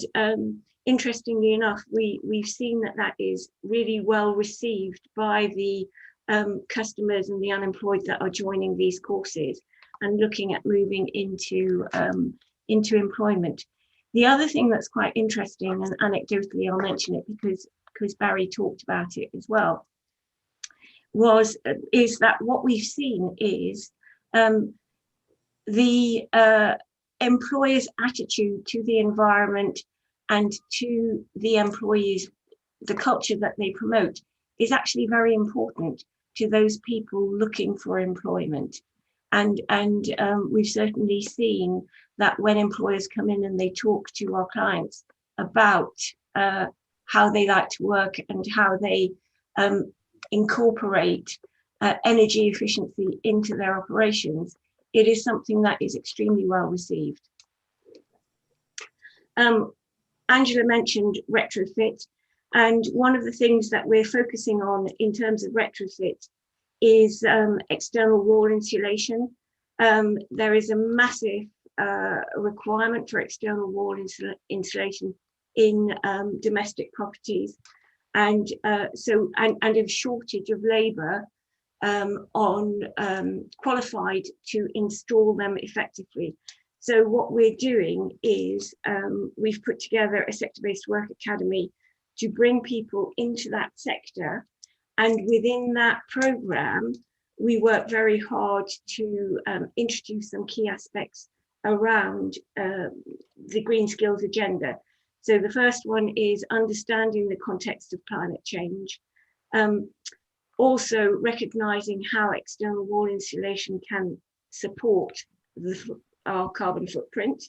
interestingly enough, we've seen that is really well received by the customers and the unemployed that are joining these courses and looking at moving into employment. The other thing that's quite interesting, and anecdotally I'll mention it because Barry talked about it as well, is that what we've seen is the employer's attitude to the environment and to the employees, the culture that they promote, is actually very important to those people looking for employment. And we've certainly seen that when employers come in and they talk to our clients about how they like to work and how they incorporate energy efficiency into their operations, it is something that is extremely well received. Angela mentioned retrofit. And one of the things that we're focusing on in terms of retrofit is external wall insulation. There is a massive requirement for external wall insulation in domestic properties, and a shortage of labour qualified to install them effectively. So what we're doing is we've put together a sector-based work academy to bring people into that sector, and within that programme we work very hard to introduce some key aspects around the green skills agenda. So the first one is understanding the context of climate change, also recognising how external wall insulation can support our carbon footprint.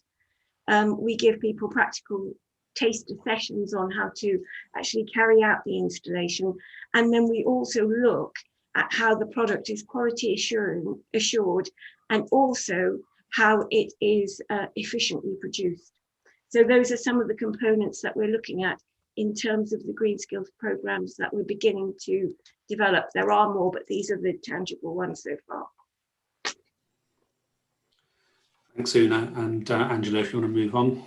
We give people practical taster sessions on how to actually carry out the installation, and then we also look at how the product is quality assured and also how it is efficiently produced. So those are some of the components that we're looking at in terms of the green skills programs that we're beginning to develop. There are more, but these are the tangible ones so far. Thanks, Una. And Angela, if you want to move on.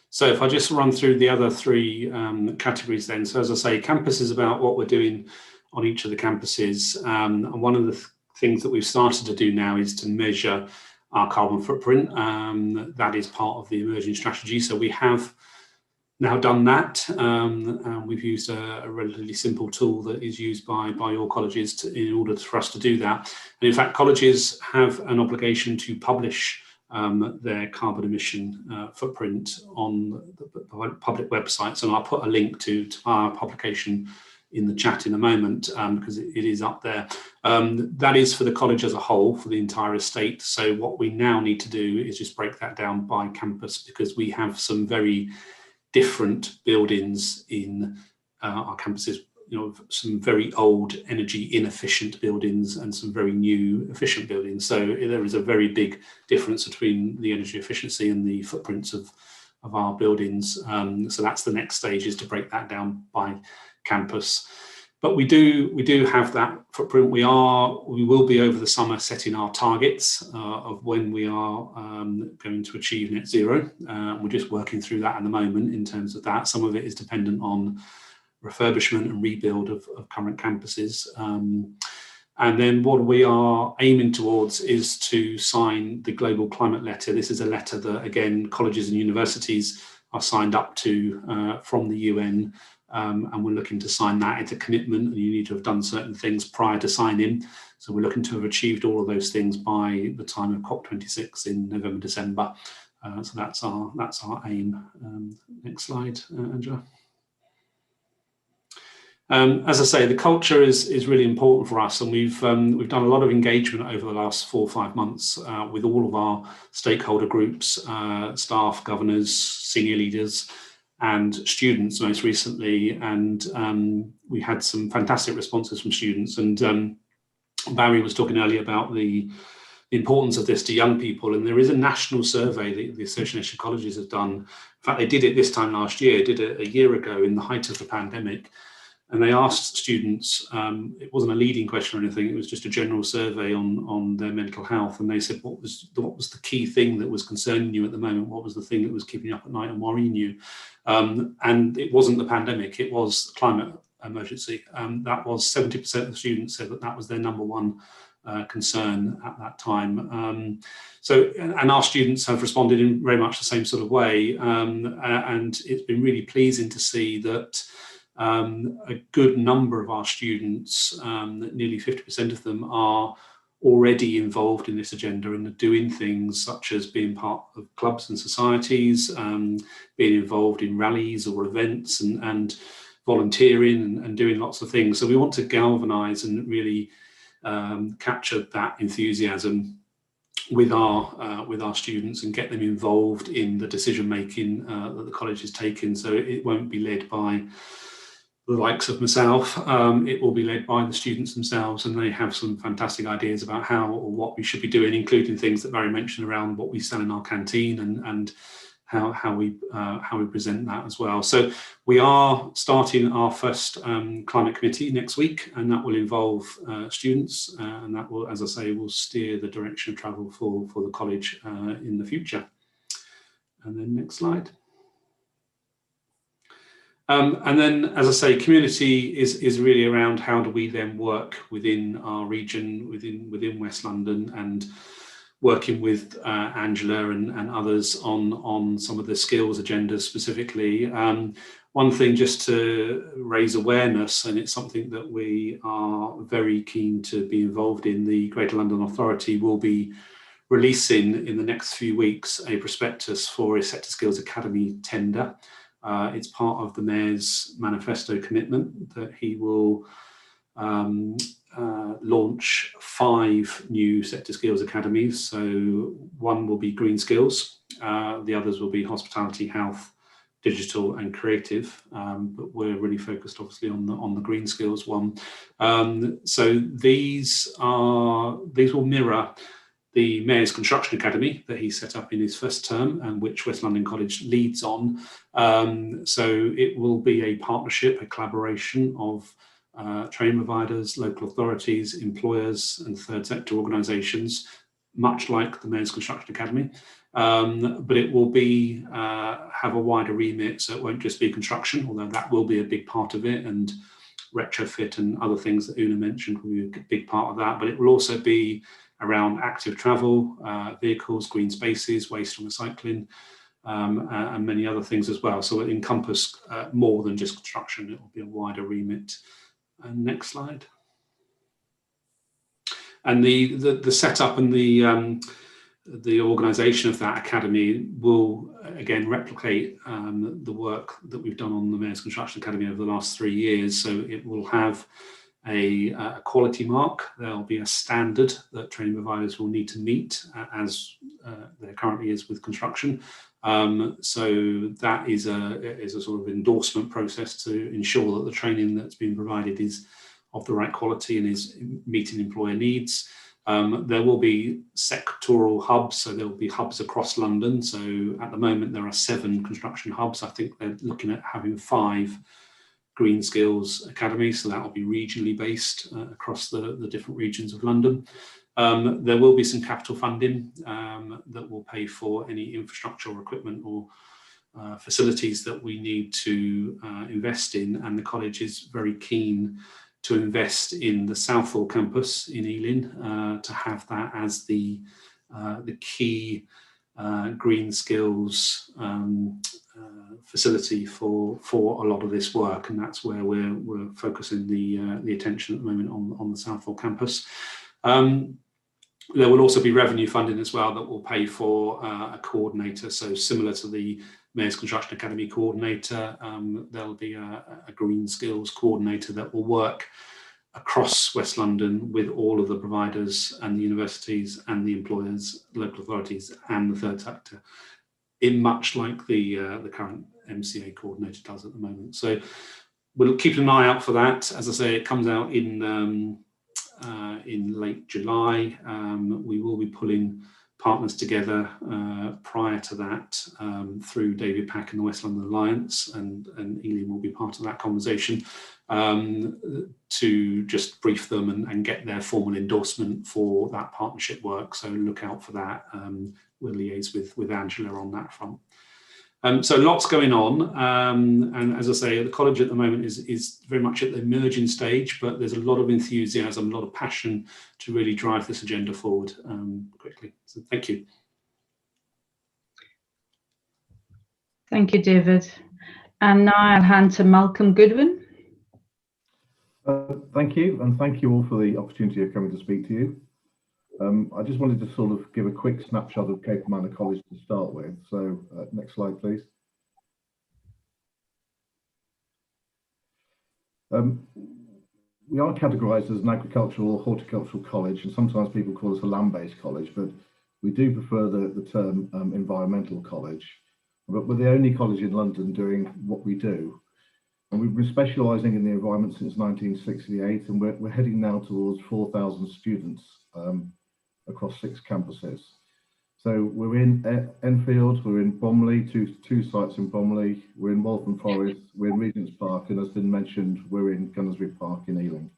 So if I just run through the other three categories then. So as I say, campus is about what we're doing on each of the campuses. And one of the things that we've started to do now is to measure our carbon footprint. That is part of the emerging strategy. So we have now done that. We've used a relatively simple tool that is used by all colleges in order for us to do that. And in fact, colleges have an obligation to publish their carbon emission footprint on the public websites, and I'll put a link to our publication in the chat in a moment because it is up there. That is for the college as a whole, for the entire estate. So what we now need to do is just break that down by campus, because we have some very different buildings in our campuses. You know, some very old energy inefficient buildings and some very new efficient buildings. So there is a very big difference between the energy efficiency and the footprints of our buildings. So that's the next stage, is to break that down by campus. But we do have that footprint. We will be over the summer setting our targets of when we are going to achieve net zero. We're just working through that at the moment in terms of that. Some of it is dependent on refurbishment and rebuild of current campuses. And then what we are aiming towards is to sign the Global Climate Letter. This is a letter that, again, colleges and universities are signed up to from the UN, and we're looking to sign that. It's a commitment, and you need to have done certain things prior to signing. So we're looking to have achieved all of those things by the time of COP26 in November, December. So that's our aim. Next slide, Angela. As I say, the culture is really important for us, and we've done a lot of engagement over the last 4 or 5 months with all of our stakeholder groups, staff, governors, senior leaders, and students most recently. And we had some fantastic responses from students. And Barry was talking earlier about the importance of this to young people, and there is a national survey that the Association of Colleges have done. In fact, they did it this time last year, did it a year ago in the height of the pandemic. And they asked students, it wasn't a leading question or anything, it was just a general survey on their mental health. And they said, what was the key thing that was concerning you at the moment? What was the thing that was keeping you up at night and worrying you? And it wasn't the pandemic, it was climate emergency. That was 70% of the students said that was their number one concern at that time. And our students have responded in very much the same sort of way. And it's been really pleasing to see that a good number of our students, nearly 50% of them, are already involved in this agenda and are doing things such as being part of clubs and societies, being involved in rallies or events, and volunteering and doing lots of things. So we want to galvanise and really capture that enthusiasm with our students and get them involved in the decision making that the college is taking. So it won't be led by the likes of myself, it will be led by the students themselves, and they have some fantastic ideas about how or what we should be doing, including things that Barry mentioned around what we sell in our canteen and how we present that as well. So we are starting our first climate committee next week, and that will involve students, and that will, as I say, will steer the direction of travel for the college in the future. And then next slide. And then, as I say, community is really around how do we then work within our region, within West London, and working with Angela and others on some of the skills agendas specifically. One thing just to raise awareness, and it's something that we are very keen to be involved in, the Greater London Authority will be releasing in the next few weeks a prospectus for a Sector Skills Academy tender. It's part of the Mayor's manifesto commitment that he will launch 5 new Sector Skills Academies. So one will be green skills, the others will be hospitality, health, digital and creative, but we're really focused obviously on the green skills one. So these will mirror the Mayor's Construction Academy that he set up in his first term, and which West London College leads on. So it will be a partnership, a collaboration of training providers, local authorities, employers and third sector organisations, much like the Mayor's Construction Academy. But it will be have a wider remit, so it won't just be construction, although that will be a big part of it, and retrofit and other things that Una mentioned will be a big part of that, but it will also be around active travel, vehicles, green spaces, waste and recycling, and many other things as well. So it encompass more than just construction, it will be a wider remit. And next slide. And the setup and the organisation of that academy will again replicate the work that we've done on the Mayor's Construction Academy over the last 3 years. So it will have a quality mark. There'll be a standard that training providers will need to meet, as there currently is with construction. So that is a sort of endorsement process to ensure that the training that's being provided is of the right quality and is meeting employer needs. There will be sectoral hubs, so there will be hubs across London. So at the moment there are 7 construction hubs. I think they're looking at having 5 green skills academies, so that will be regionally based across the different regions of London. There will be some capital funding that will pay for any infrastructure or equipment or facilities that we need to invest in, and the college is very keen to invest in the Southall campus in Ealing, to have that as the key green skills facility for a lot of this work, and that's where we're focusing the attention at the moment on the Southall campus. There will also be revenue funding as well that will pay for a coordinator, so similar to the Mayor's Construction Academy coordinator, there'll be a green skills coordinator that will work across West London with all of the providers and the universities and the employers, local authorities and the third sector, in much like the current MCA coordinator does at the moment. So we'll keep an eye out for that. As I say, it comes out in late July. We will be pulling partners together prior to that through David Pack and the West London Alliance, and Ealing will be part of that conversation to just brief them and get their formal endorsement for that partnership work. So look out for that. We'll liaise with Angela on that front. So lots going on, and as I say, the college at the moment is very much at the emerging stage, but there's a lot of enthusiasm, a lot of passion to really drive this agenda forward quickly. So thank you. Thank you, David. And now I'll hand to Malcolm Goodwin. Thank you, and thank you all for the opportunity of coming to speak to you. I just wanted to sort of give a quick snapshot of Cape Manor College to start with. So next slide, please. We are categorised as an agricultural or horticultural college, and sometimes people call us a land-based college, but we do prefer the term environmental college. But we're the only college in London doing what we do. And we've been specialising in the environment since 1968, and we're heading now towards 4,000 students across 6 campuses. So we're in Enfield, we're in Bromley, two sites in Bromley, we're in Waltham Forest, we're in Regent's Park, and as been mentioned, we're in Gunnersbury Park in Ealing.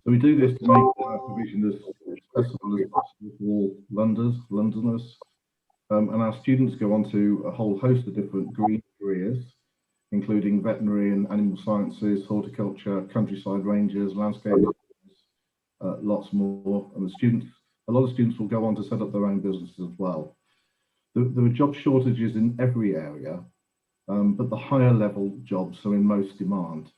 So we do this to make our provision as accessible as possible for all Londoners. And our students go on to a whole host of different green careers, including veterinary and animal sciences, horticulture, countryside rangers, landscape, lots more. And a lot of students will go on to set up their own businesses as well. There are job shortages in every area, but the higher level jobs are in most demand.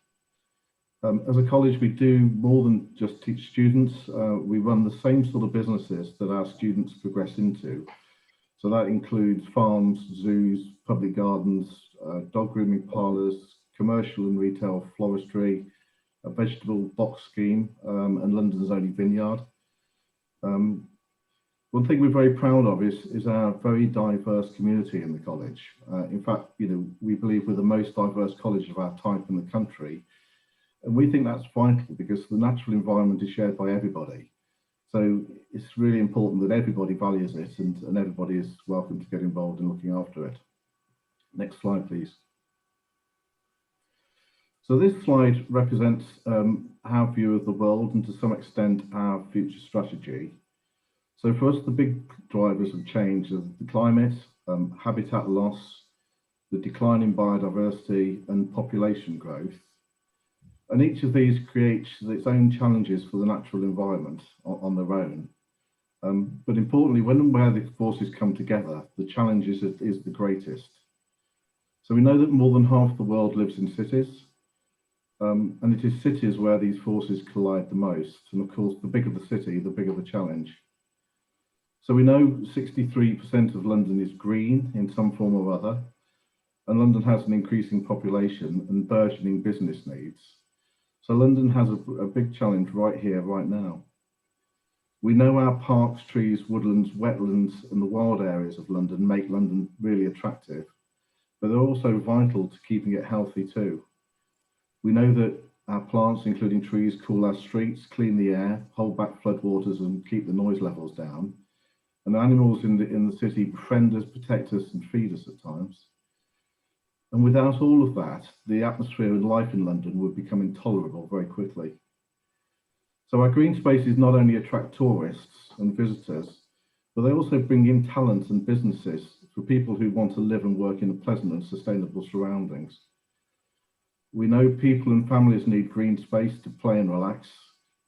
As a college, we do more than just teach students. We run the same sort of businesses that our students progress into. So that includes farms, zoos, public gardens, dog grooming parlours, commercial and retail floristry, a vegetable box scheme, and London's only vineyard. One thing we're very proud of is our very diverse community in the college. In fact, we believe we're the most diverse college of our type in the country. And we think that's vital because the natural environment is shared by everybody. So it's really important that everybody values it and everybody is welcome to get involved in looking after it. Next slide, please. So this slide represents our view of the world and to some extent our future strategy. So for us, the big drivers of change are the climate, habitat loss, the decline in biodiversity and population growth. And each of these creates its own challenges for the natural environment on their own. But importantly, when and where the forces come together, the challenge is the greatest. So we know that more than half the world lives in cities, and it is cities where these forces collide the most. And of course, the bigger the city, the bigger the challenge. So we know 63% of London is green in some form or other, and London has an increasing population and burgeoning business needs. So London has a big challenge right here, right now. We know our parks, trees, woodlands, wetlands, and the wild areas of London make London really attractive, but they're also vital to keeping it healthy too. We know that our plants, including trees, cool our streets, clean the air, hold back floodwaters, and keep the noise levels down. And animals in the city befriend us, protect us, and feed us at times. And without all of that, the atmosphere and life in London would become intolerable very quickly. So our green spaces not only attract tourists and visitors, but they also bring in talent and businesses for people who want to live and work in pleasant and sustainable surroundings. We know people and families need green space to play and relax,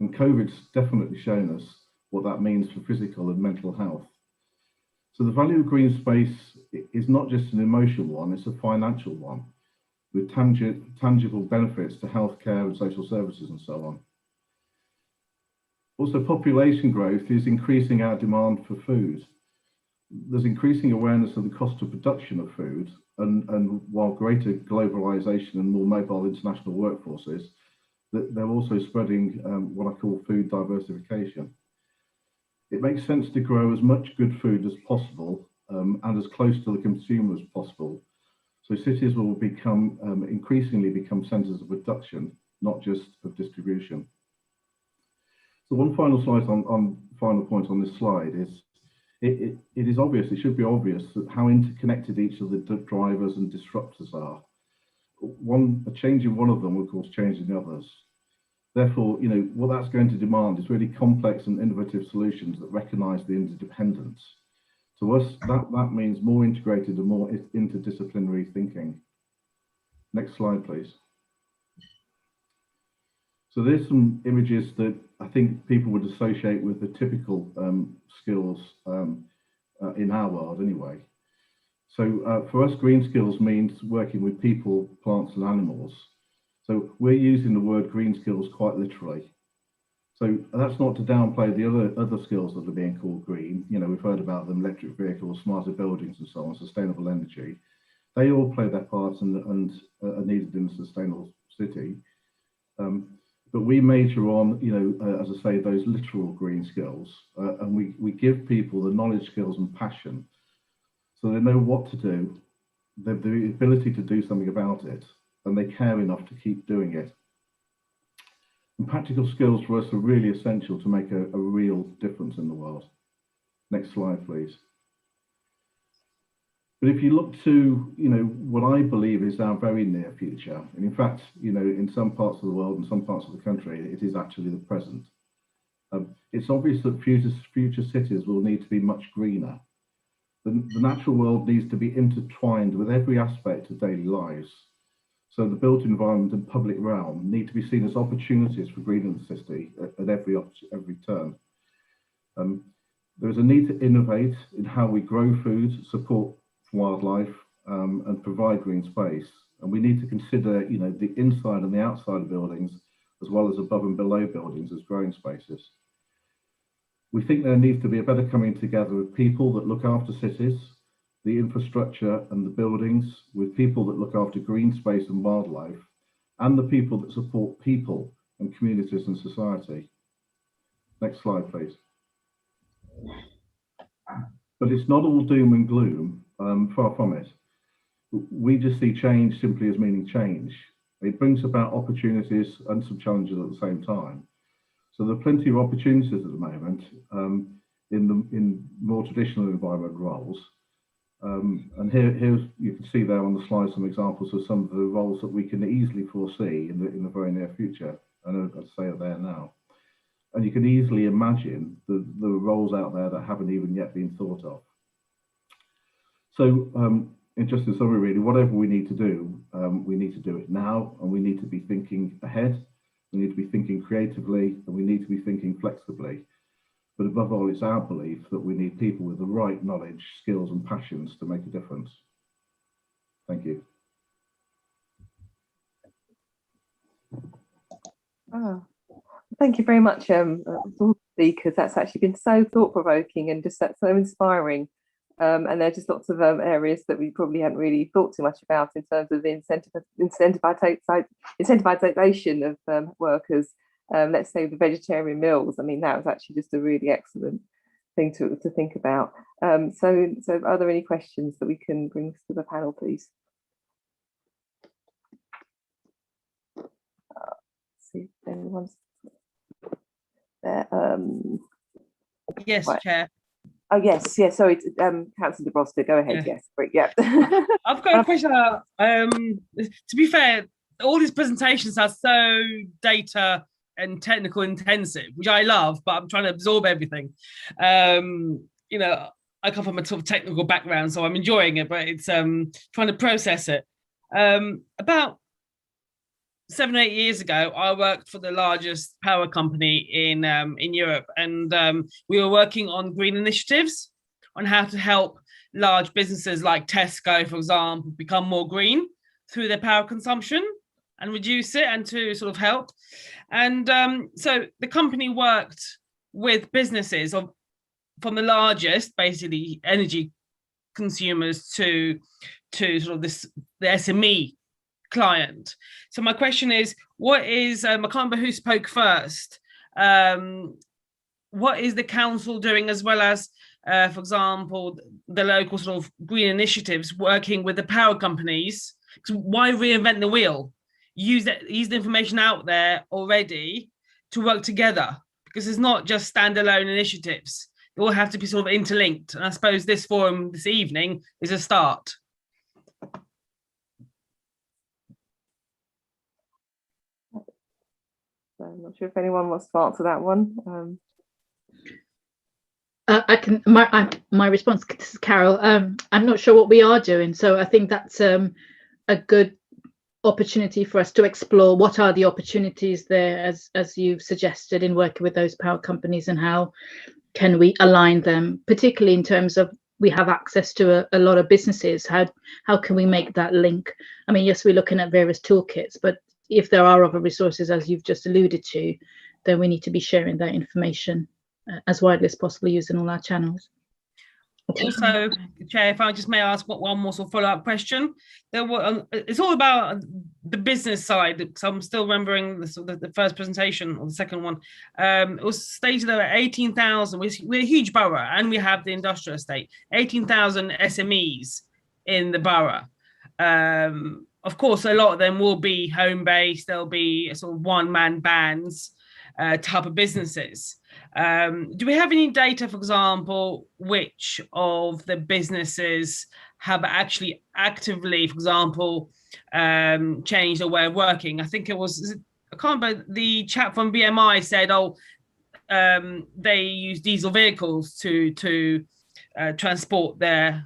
and COVID's definitely shown us what that means for physical and mental health. So the value of green space is not just an emotional one, it's a financial one, with tangible benefits to healthcare and social services and so on. Also, population growth is increasing our demand for food. There's increasing awareness of the cost of production of food, and while greater globalization and more mobile international workforces, they're also spreading what I call food diversification. It makes sense to grow as much good food as possible and as close to the consumer as possible. So cities will increasingly become centres of production, not just of distribution. So one final final point on this slide is, it is obvious, it should be obvious that how interconnected each of the drivers and disruptors are. A change in one of them will cause change in the others. Therefore, what that's going to demand is really complex and innovative solutions that recognise the interdependence. To us, that means more integrated and more interdisciplinary thinking. Next slide, please. So there's some images that I think people would associate with the typical skills in our world anyway. So for us, green skills means working with people, plants and animals. So we're using the word green skills quite literally. So that's not to downplay the other skills that are being called green. We've heard about them: electric vehicles, smarter buildings and so on, sustainable energy. They all play their parts and are needed in a sustainable city. But we major on, as I say, those literal green skills, and we give people the knowledge, skills and passion so they know what to do, they have the ability to do something about it, and they care enough to keep doing it. And practical skills for us are really essential to make a real difference in the world. Next slide, please. But if you look to, what I believe is our very near future, and in fact, in some parts of the world and some parts of the country, it is actually the present. It's obvious that future cities will need to be much greener. The natural world needs to be intertwined with every aspect of daily lives. So the built environment and public realm need to be seen as opportunities for greening the city at every turn. There is a need to innovate in how we grow food, support wildlife, and provide green space. And we need to consider, the inside and the outside of buildings, as well as above and below buildings as growing spaces. We think there needs to be a better coming together of people that look after cities, the infrastructure and the buildings, with people that look after green space and wildlife, and the people that support people and communities and society. Next slide, please. But it's not all doom and gloom, far from it. We just see change simply as meaning change. It brings about opportunities and some challenges at the same time. So there are plenty of opportunities at the moment in more traditional environment roles. And here you can see there on the slide some examples of some of the roles that we can easily foresee in the very near future. And I'd say it there now. And you can easily imagine the roles out there that haven't even yet been thought of. So just in summary, really, whatever we need to do it now, and we need to be thinking ahead. We need to be thinking creatively, and we need to be thinking flexibly. But above all, it's our belief that we need people with the right knowledge, skills, and passions to make a difference. Thank you. Thank you very much, all speakers. That's actually been so thought-provoking and just so inspiring. And there are just lots of areas that we probably hadn't really thought too much about in terms of the incentivization of workers. Let's say the vegetarian meals. I mean, that was actually just a really excellent thing to think about. So are there any questions that we can bring to the panel, please? See if anyone's there. Yes, right. Chair. Oh yes, sorry, Councillor DeBroster, go ahead. Yeah. Yes, great, yeah. I've got a question. To be fair, all these presentations are so data and technical intensive, which I love, but I'm trying to absorb everything. I come from a sort of technical background, so I'm enjoying it, but it's trying to process it. About 7 or 8 years ago, I worked for the largest power company in Europe, and we were working on green initiatives on how to help large businesses like Tesco, for example, become more green through their power consumption and reduce it, and to sort of help. And so the company worked with businesses from the largest, basically, energy consumers to sort of the SME client. So my question is, what is, I can't remember who spoke first, what is the council doing, as well as, for example, the local sort of green initiatives working with the power companies? Why reinvent the wheel? Use the information out there already to work together, because it's not just standalone initiatives. They all have to be sort of interlinked. And I suppose this forum this evening is a start. I'm not sure if anyone wants to answer that one. I can. My response, this is Carol. I'm not sure what we are doing, so I think that's a good opportunity for us to explore what are the opportunities there, as you've suggested, in working with those power companies, and how can we align them, particularly in terms of we have access to a lot of businesses. How can we make that link? I mean, yes, we're looking at various toolkits, but if there are other resources, as you've just alluded to, then we need to be sharing that information as widely as possible using all our channels. Also, Chair, if I just may ask one more sort of follow-up question. It's all about the business side. So I'm still remembering the first presentation, or the second one. It was stated that 18,000, we're a huge borough, and we have the industrial estate, 18,000 SMEs in the borough. Of course, a lot of them will be home-based. There'll be sort of one-man bands type of businesses. Do we have any data, for example, which of the businesses have actually actively, for example, changed their way of working? I think it was, I can't remember, the chap from BMI said, oh, they use diesel vehicles to transport their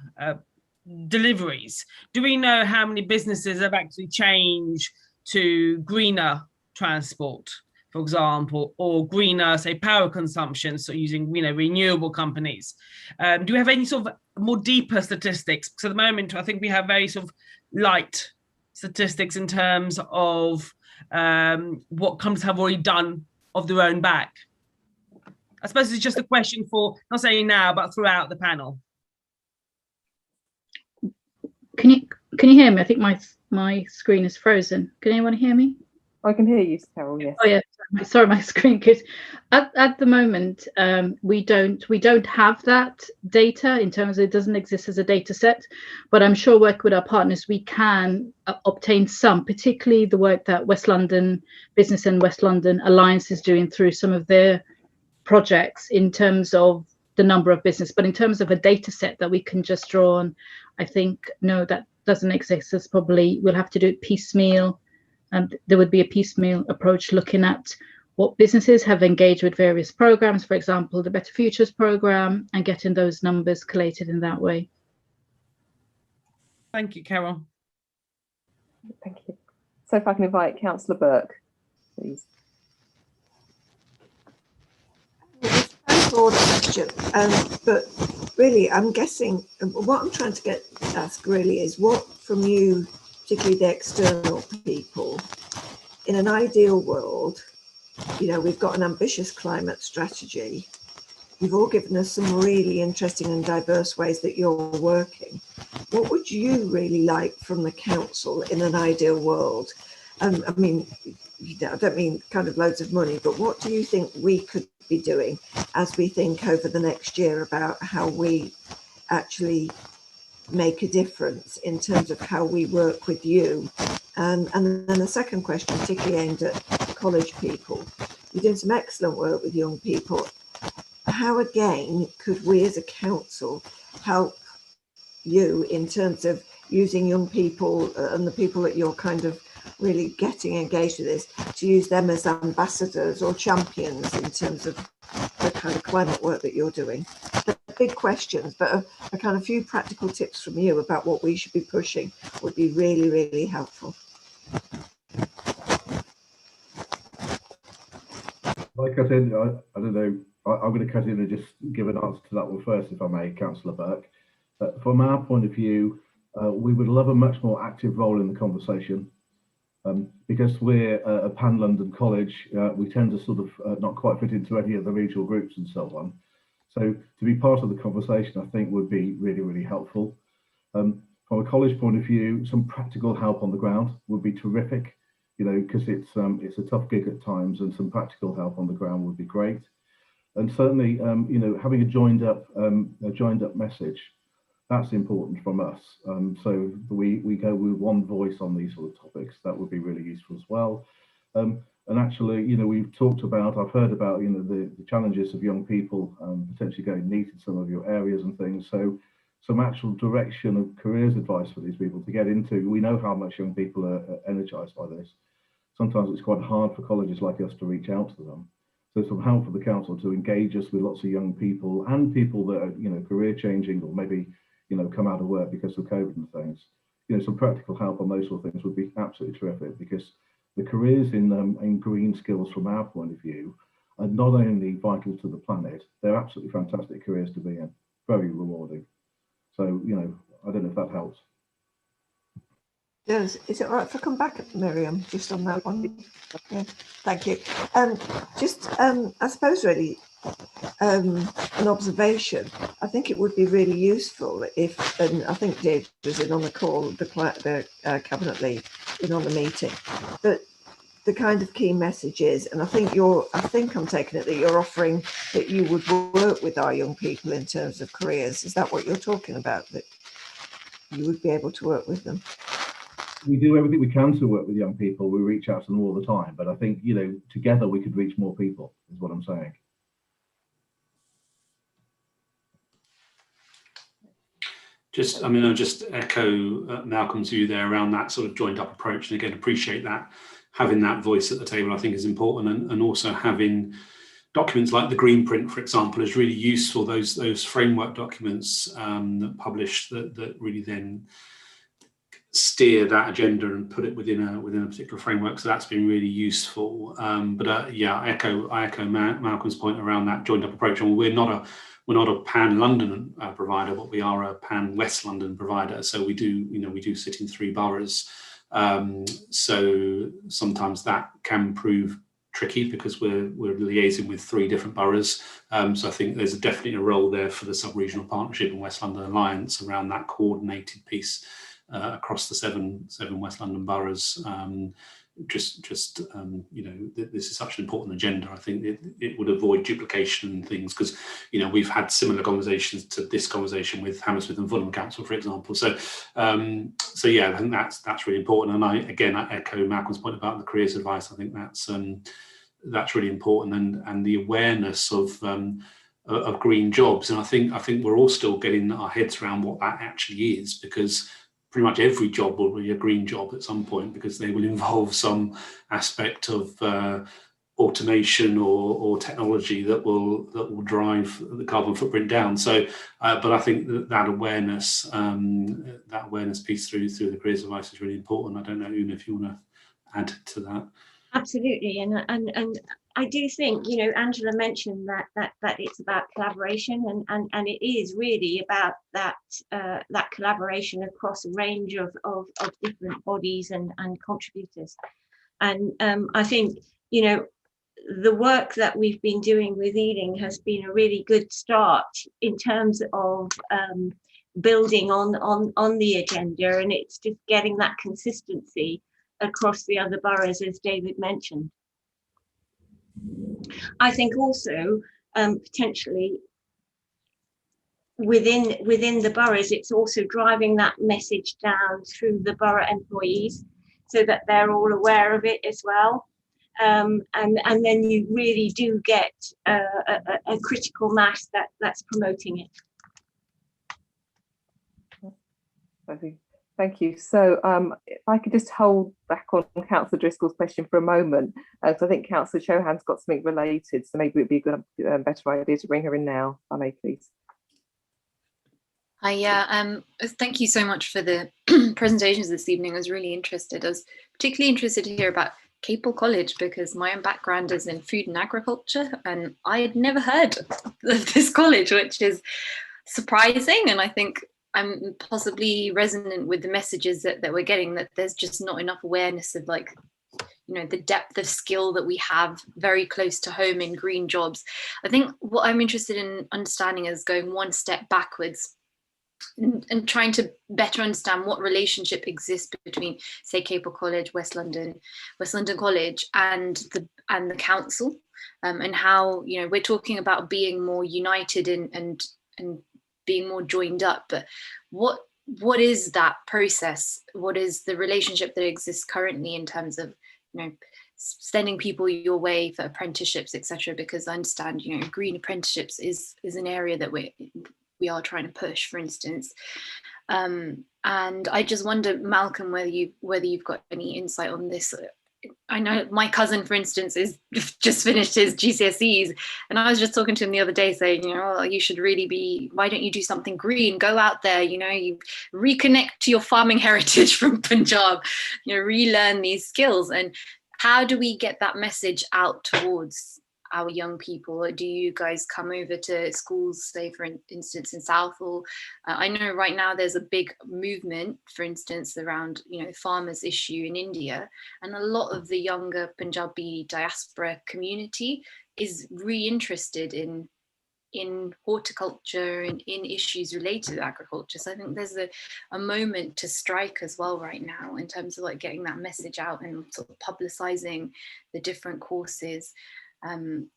deliveries. Do we know how many businesses have actually changed to greener transport, for example, or greener, say, power consumption, so using, renewable companies? Do we have any sort of more deeper statistics? Because at the moment, I think we have very sort of light statistics in terms of what companies have already done of their own back. I suppose it's just a question for, not saying now, but throughout the panel. Can you hear me? I think my screen is frozen. Can anyone hear me? I can hear you, Carol. Yes. Oh yeah. Sorry, my screen. Because at the moment we don't have that data in terms of, it doesn't exist as a data set. But I'm sure working with our partners, we can obtain some, particularly the work that West London Business and West London Alliance is doing through some of their projects in terms of the number of business. But in terms of a data set that we can just draw on, I think no, that doesn't exist. It's probably, we'll have to do it piecemeal. And there would be a piecemeal approach looking at what businesses have engaged with various programs, for example, the Better Futures program, and getting those numbers collated in that way. Thank you, Carol. Thank you. So if I can invite Councillor Burke, please. It's a broad question, but really I'm guessing what I'm trying to ask really is what from you, particularly the external people, in an ideal world, we've got an ambitious climate strategy. You've all given us some really interesting and diverse ways that you're working. What would you really like from the council in an ideal world? I mean, I don't mean kind of loads of money, but what do you think we could be doing as we think over the next year about how we actually make a difference in terms of how we work with you? And then the second question, particularly aimed at college people. You're doing some excellent work with young people. How again could we as a council help you in terms of using young people and the people that you're kind of really getting engaged with this, to use them as ambassadors or champions in terms of the kind of climate work that you're doing? They're big questions, but a kind of few practical tips from you about what we should be pushing would be really, really helpful. Like I said, I don't know, I'm going to cut in and just give an answer to that one first, if I may, Councillor Burke. From our point of view, we would love a much more active role in the conversation. Because we're a pan-London college, we tend to sort of not quite fit into any of the regional groups and so on. So to be part of the conversation, I think would be really, really helpful. From a college point of view, some practical help on the ground would be terrific, because it's a tough gig at times, and some practical help on the ground would be great. And certainly, having a joined up message, that's important from us. So we go with one voice on these sort of topics. That would be really useful as well. And actually, we've talked about, I've heard about, the challenges of young people potentially going neat in some of your areas and things. So some actual direction of careers advice for these people to get into. We know how much young people are energized by this. Sometimes it's quite hard for colleges like us to reach out to them. So some help for the council to engage us with lots of young people and people that are, career changing, or maybe, come out of work because of COVID and things. Some practical help on those sort of things would be absolutely terrific, because the careers in green skills from our point of view are not only vital to the planet, they're absolutely fantastic careers to be in, very rewarding. So, I don't know if that helps. Yes, is it all right if I come back, Miriam, just on that one? Yeah, thank you. I suppose really an observation. I think it would be really useful if, and I think Dave was in on the call, the cabinet lead in on the meeting, but the kind of key messages, and I think I'm taking it that you're offering that you would work with our young people in terms of careers. Is that what you're talking about? That you would be able to work with them? We do everything we can to work with young people. We reach out to them all the time, but I think, together we could reach more people, is what I'm saying. I'll just echo Malcolm's view there around that sort of joined up approach, and again appreciate that having that voice at the table I think is important, and also having documents like the Green Print, for example, is really useful. Those framework documents that publish that really then steer that agenda and put it within a particular framework. So that's been really useful. Yeah, I echo Malcolm's point around that joined up approach. And we're not a pan London provider, but we are a pan West London provider. So we do sit in 3 boroughs. So sometimes that can prove tricky because we're liaising with 3 different boroughs. So I think there's definitely a role there for the Sub-Regional Partnership and West London Alliance around that coordinated piece across the seven West London boroughs. This is such an important agenda. I think it would avoid duplication and things, because we've had similar conversations to this conversation with Hammersmith and Fulham Council, for example. So yeah, I think that's really important. And I echo Malcolm's point about the careers advice. I think that's really important, and the awareness of green jobs. And I think we're all still getting our heads around what that actually is, because pretty much every job will be a green job at some point, because they will involve some aspect of automation or technology that will drive the carbon footprint down. So, but I think that awareness piece through the careers advice is really important. I don't know, Una, if you want to add to that. Absolutely, and I do think, Angela mentioned that it's about collaboration, and it is really about that collaboration across a range of different bodies and contributors. And I think, the work that we've been doing with Ealing has been a really good start in terms of building on the agenda, and it's just getting that consistency across the other boroughs, as David mentioned. I think also potentially within the boroughs, it's also driving that message down through the borough employees so that they're all aware of it as well. And then you really do get a critical mass that's promoting it. Thank you. So if I could just hold back on Councillor Driscoll's question for a moment, because I think Councillor Chohan's got something related, so maybe it would be a better idea to bring her in now, if I may, please. Thank you so much for the presentations this evening. I was really interested. I was particularly interested to hear about Capel College, because my own background is in food and agriculture, and I'd never heard of this college, which is surprising. And I think I'm possibly resonant with the messages that we're getting, that there's just not enough awareness of the depth of skill that we have very close to home in green jobs. I think what I'm interested in understanding is going one step backwards and trying to better understand what relationship exists between, say, Capel College, West London College and the council, and how we're talking about being more united and being more joined up, but what is that process? What is the relationship that exists currently in terms of sending people your way for apprenticeships, etc.? Because I understand green apprenticeships is an area that we are trying to push, for instance. And I just wonder, Malcolm, whether you've got any insight on this. I know my cousin, for instance, is just finished his GCSEs, and I was just talking to him the other day saying, you should really why don't you do something green? Go out there, you reconnect to your farming heritage from Punjab, relearn these skills. And how do we get that message out towards our young people? Or do you guys come over to schools, say for instance in Southall? I know right now there's a big movement, for instance, around farmers issue in India, and a lot of the younger Punjabi diaspora community is reinterested in horticulture and in issues related to agriculture. So I think there's a moment to strike as well right now in terms of getting that message out and sort of publicizing the different courses. And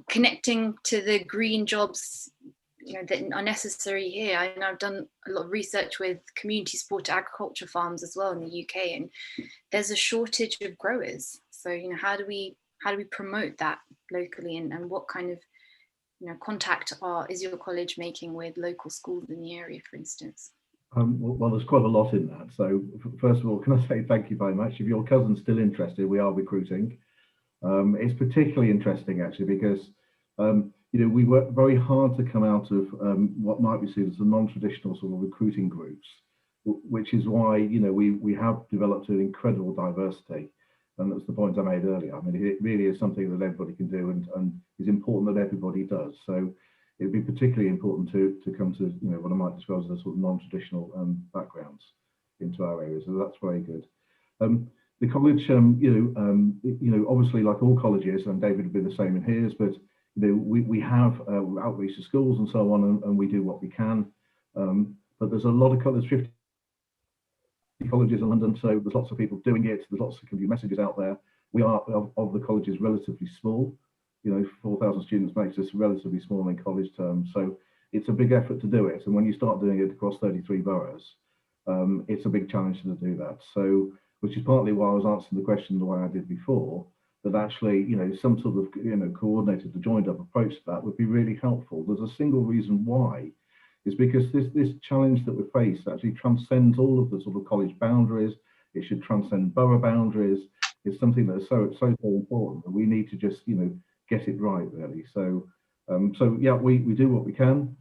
connecting to the green jobs that are necessary here. I know I've done a lot of research with community supported agriculture farms as well in the UK, and there's a shortage of growers. So how do we promote that locally, and what kind of contact is your college making with local schools in the area, for instance? Well, there's quite a lot in that. So first of all, can I say thank you very much. If your cousin's still interested, we are recruiting. It's particularly interesting actually because we work very hard to come out of what might be seen as the non-traditional sort of recruiting groups, which is why we have developed an incredible diversity, and that's the point I made earlier. I mean, it really is something that everybody can do, and is important that everybody does. So it'd be particularly important to come to what I might describe as sort of non-traditional backgrounds into our areas. So that's very good. The college, obviously, like all colleges, and David would be the same in his, but we have outreach to schools and so on, and we do what we can. But there's a lot of colleges, 50 colleges in London, so there's lots of people doing it. There's lots of community messages out there. We are of the colleges relatively small. 4,000 students makes us relatively small in college terms, so it's a big effort to do it. And when you start doing it across 33 boroughs, it's a big challenge to do that. So, which is partly why I was answering the question the way I did before, that actually, some sort of, coordinated, joined up approach to that would be really helpful. There's a single reason why, is because this challenge that we face actually transcends all of the sort of college boundaries. It should transcend borough boundaries. It's something that is so important that we need to just, get it right, really. So, yeah, we do what we can.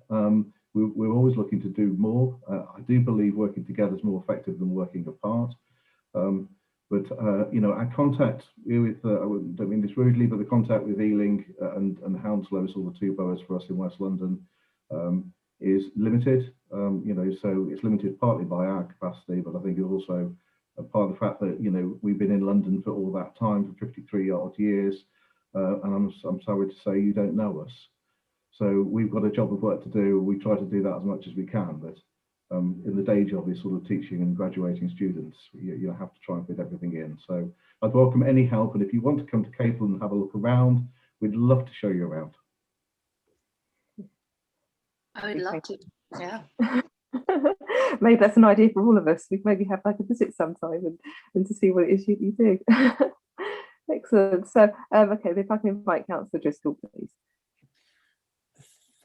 We're always looking to do more. I do believe working together is more effective than working apart. But our contact with, I don't mean this rudely, but the contact with Ealing and Hounslow, so the two boroughs for us in West London, is limited. So it's limited partly by our capacity, but I think it's also a part of the fact that we've been in London for all that time, for 53 odd years, and I'm sorry to say you don't know us. So we've got a job of work to do. We try to do that as much as we can, but in the day job is sort of teaching and graduating students. You have to try and fit everything in. So I'd welcome any help, and if you want to come to Capel and have a look around, we'd love to show you around. I would love to, yeah. Maybe that's an idea for all of us. We maybe have like a visit sometime and to see what it is you do. Excellent. So, okay, if I can invite Councillor Driscoll, please.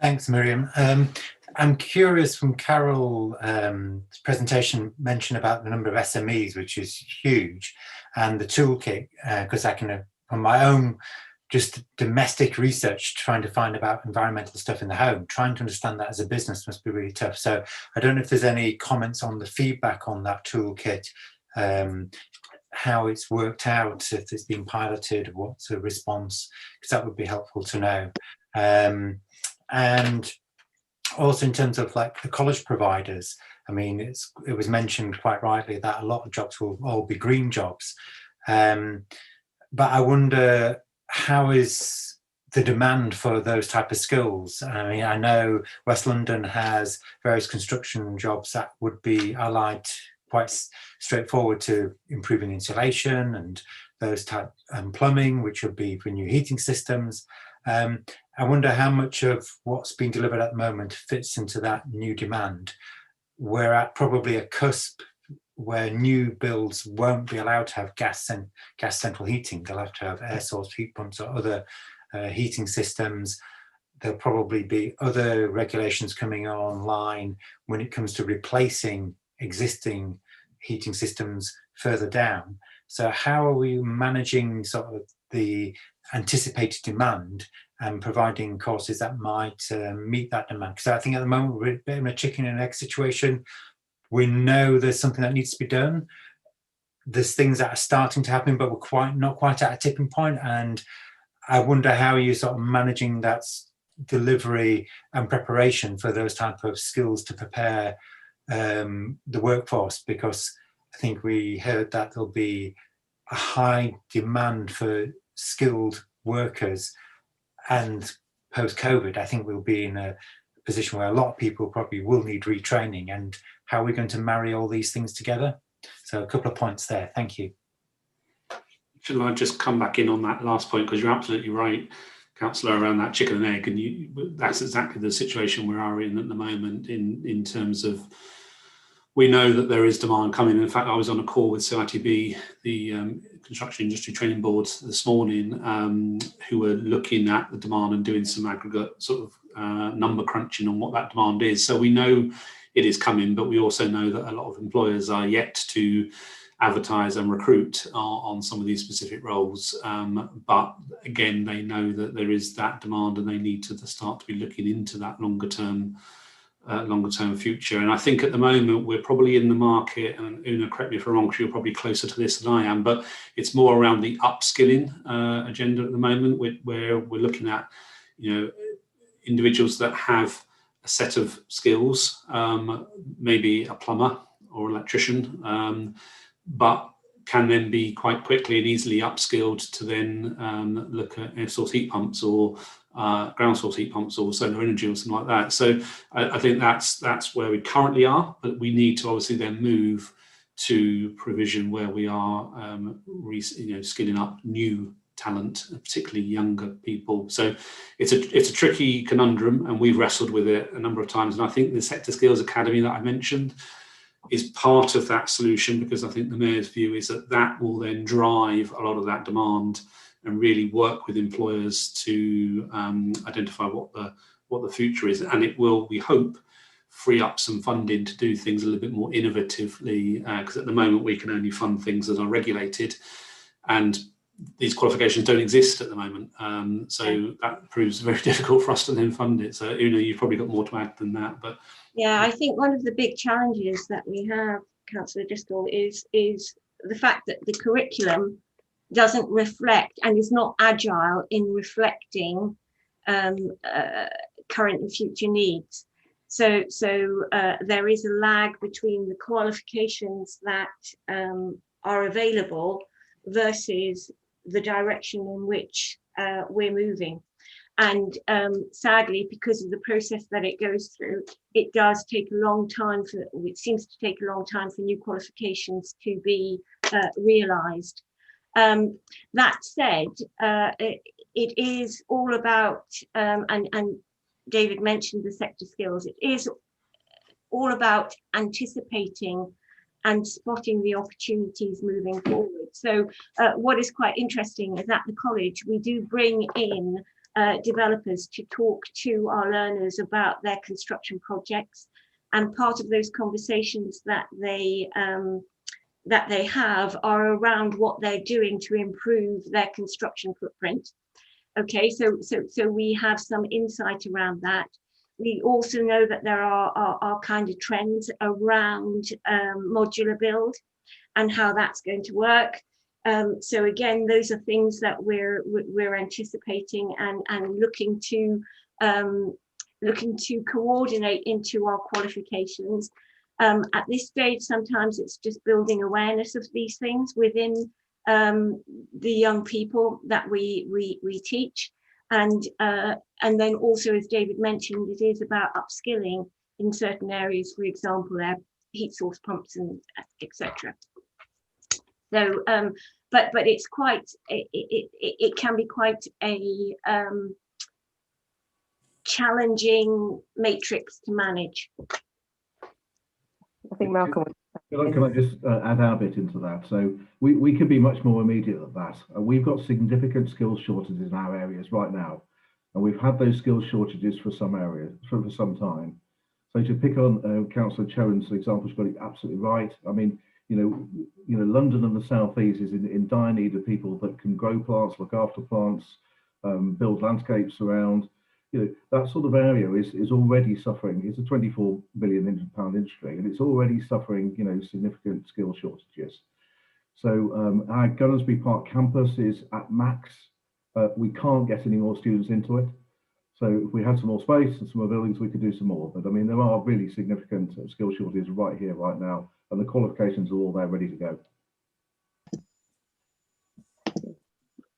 Thanks, Miriam. I'm curious from Carol's presentation mention about the number of SMEs, which is huge, and the toolkit, because I can, on my own, just domestic research, trying to find about environmental stuff in the home, trying to understand that as a business must be really tough. So I don't know if there's any comments on the feedback on that toolkit, how it's worked out, if it's been piloted, what's the response, because that would be helpful to know. And also in terms of like the college providers, I mean, it was mentioned quite rightly that a lot of jobs will all be green jobs. But I wonder, how is the demand for those type of skills? I mean, I know West London has various construction jobs that would be allied quite straightforward to improving insulation and those type plumbing, which would be for new heating systems. I wonder how much of what's being delivered at the moment fits into that new demand. We're at probably a cusp where new builds won't be allowed to have gas central heating. They'll have to have air source heat pumps or other heating systems. There'll probably be other regulations coming online when it comes to replacing existing heating systems further down. So how are we managing sort of the anticipated demand and providing courses that might meet that demand? Because I think at the moment we're a bit of a chicken and egg situation. We know there's something that needs to be done. There's things that are starting to happen, but we're not quite at a tipping point. And I wonder how you're sort of managing that delivery and preparation for those type of skills to prepare the workforce, because I think we heard that there'll be a high demand for skilled workers, and post-COVID, I think we'll be in a position where a lot of people probably will need retraining, and how are we going to marry all these things together? So a couple of points there. Thank you. Shall I just come back in on that last point, because you're absolutely right, Councillor, around that chicken and egg, and that's exactly the situation we are in at the moment in terms of, we know that there is demand coming. In fact, I was on a call with CITB, the Construction Industry Training Board this morning, who were looking at the demand and doing some aggregate sort of number crunching on what that demand is. So we know it is coming, but we also know that a lot of employers are yet to advertise and recruit on some of these specific roles. But again, they know that there is that demand and they need to start to be looking into that longer term future. And I think at the moment we're probably in the market, and Una, correct me if I'm wrong, because you're probably closer to this than I am, but it's more around the upskilling agenda at the moment, where we're looking at, individuals that have a set of skills, maybe a plumber or electrician, but can then be quite quickly and easily upskilled to then look at air source heat pumps or ground source heat pumps or solar energy or something like that. So I think that's where we currently are, but we need to obviously then move to provision where we are skilling up new talent, particularly younger people. So it's a tricky conundrum, and we've wrestled with it a number of times. And I think the Sector Skills Academy that I mentioned is part of that solution, because I think the Mayor's view is that will then drive a lot of that demand and really work with employers to identify what the future is. And it will, we hope, free up some funding to do things a little bit more innovatively, because at the moment we can only fund things that are regulated, and these qualifications don't exist at the moment. So that proves very difficult for us to then fund it. So Una, you've probably got more to add than that. But yeah, I think one of the big challenges that we have, Councillor Driscoll, is the fact that the curriculum doesn't reflect and is not agile in reflecting current and future needs. So there is a lag between the qualifications that are available versus the direction in which we're moving. And sadly, because of the process that it goes through, it does take a long time it seems to take a long time for new qualifications to be realised. That said, it is all about, and David mentioned the sector skills, it is all about anticipating and spotting the opportunities moving forward. So what is quite interesting is at the college, we do bring in developers to talk to our learners about their construction projects, and part of those conversations that they have are around what they're doing to improve their construction footprint. Okay, so we have some insight around that. We also know that there are kind of trends around modular build and how that's going to work. So again, those are things that we're anticipating and looking to coordinate into our qualifications. At this stage, sometimes it's just building awareness of these things within the young people that we teach, and then also, as David mentioned, it is about upskilling in certain areas, for example, heat source pumps and etc. So, but it's quite it can be quite a challenging matrix to manage. I think Malcolm. Can I just add our bit into that? So we could be much more immediate at that. We've got significant skills shortages in our areas right now, and we've had those skills shortages for some areas for some time. So to pick on Councillor Chowan's example, she's got it absolutely right. I mean, London and the South East is in dire need of people that can grow plants, look after plants, build landscapes around. That sort of area is already suffering. It's a £24 billion industry, and it's already suffering, significant skill shortages. So our Gunnersbury Park campus is at max. We can't get any more students into it. So if we had some more space and some more buildings, we could do some more. But I mean, there are really significant skill shortages right here, right now, and the qualifications are all there ready to go.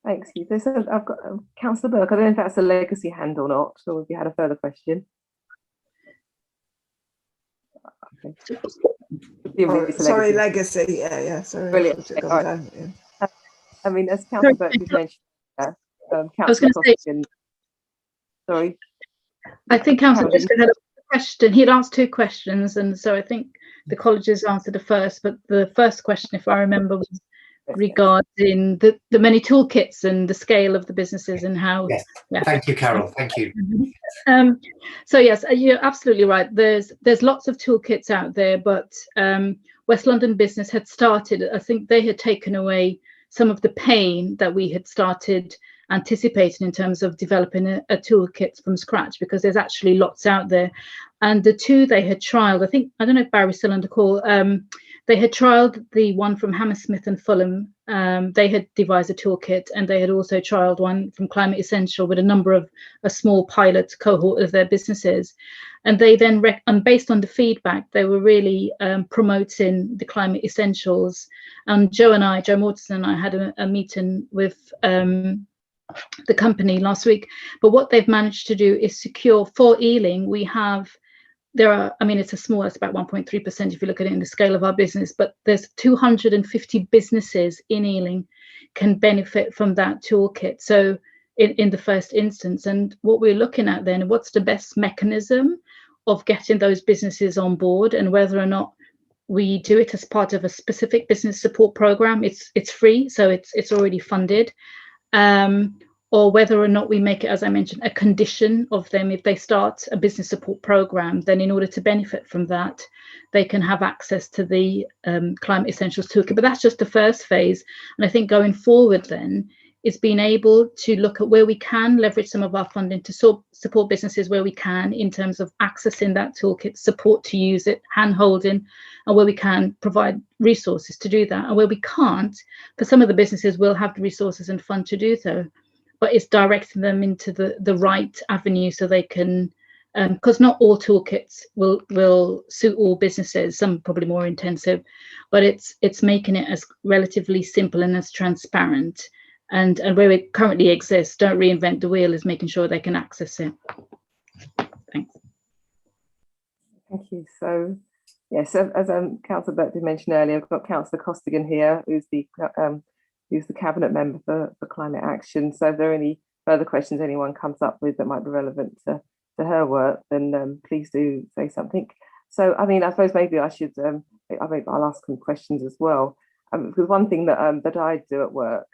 Thanks, Hugh. I've got Councillor Burke. I don't know if that's a legacy hand or not, or if you had a further question. Okay. Sorry, legacy. Yeah. Sorry. Brilliant. I mean, as Councillor Burke mentioned, Councillor Costigan. Sorry. I think Councillor just had a question. He'd asked two questions, and so I think the college has answered the first. But the first question, if I remember, was regarding the many toolkits and the scale of the businesses and how. Yes. Yeah. Thank you, Carol. Thank you. So yes, you're absolutely right. There's lots of toolkits out there, but West London Business had started, I think they had taken away some of the pain that we had started anticipating in terms of developing a toolkit from scratch, because there's actually lots out there. And the two they had trialed, I don't know if Barry's still on the call, they had trialed the one from Hammersmith and Fulham. They had devised a toolkit, and they had also trialed one from Climate Essential with a small pilot cohort of their businesses. And they then, and based on the feedback, they were really promoting the Climate Essentials. And Joe Mortensen and I had a meeting with the company last week. But what they've managed to do is secure for Ealing, it's about 1.3% if you look at it in the scale of our business, but there's 250 businesses in Ealing can benefit from that toolkit. So in the first instance, and what we're looking at then, what's the best mechanism of getting those businesses on board, and whether or not we do it as part of a specific business support program. It's free, so it's already funded. Or whether or not we make it, as I mentioned, a condition of them. If they start a business support program, then in order to benefit from that, they can have access to the Climate Essentials Toolkit. But that's just the first phase. And I think going forward then is being able to look at where we can leverage some of our funding to support businesses where we can, in terms of accessing that toolkit, support to use it, hand-holding, and where we can provide resources to do that. And where we can't, for some of the businesses, we'll have the resources and fund to do so. But it's directing them into the right avenue so they can, because not all toolkits will suit all businesses, some probably more intensive, but it's making it as relatively simple and as transparent. And where it currently exists, don't reinvent the wheel, is making sure they can access it. Thanks. Thank you. So, yes, as Councillor Burke did mention earlier, I've got Councillor Costigan here, who's the Cabinet member for Climate Action. So if there are any further questions anyone comes up with that might be relevant to her work, then please do say something. So, I suppose maybe I should, I'll ask some questions as well. Because one thing that I do at work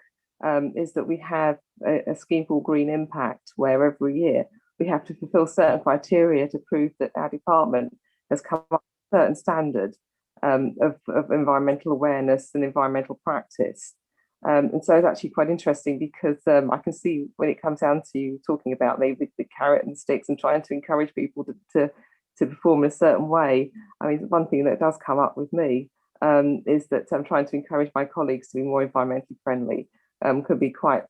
is that we have a scheme called Green Impact, where every year we have to fulfil certain criteria to prove that our department has come up with a certain standard of environmental awareness and environmental practice. And so it's actually quite interesting, because I can see when it comes down to talking about maybe the carrot and sticks and trying to encourage people to perform in a certain way. One thing that does come up with me is that I'm trying to encourage my colleagues to be more environmentally friendly. Could be quite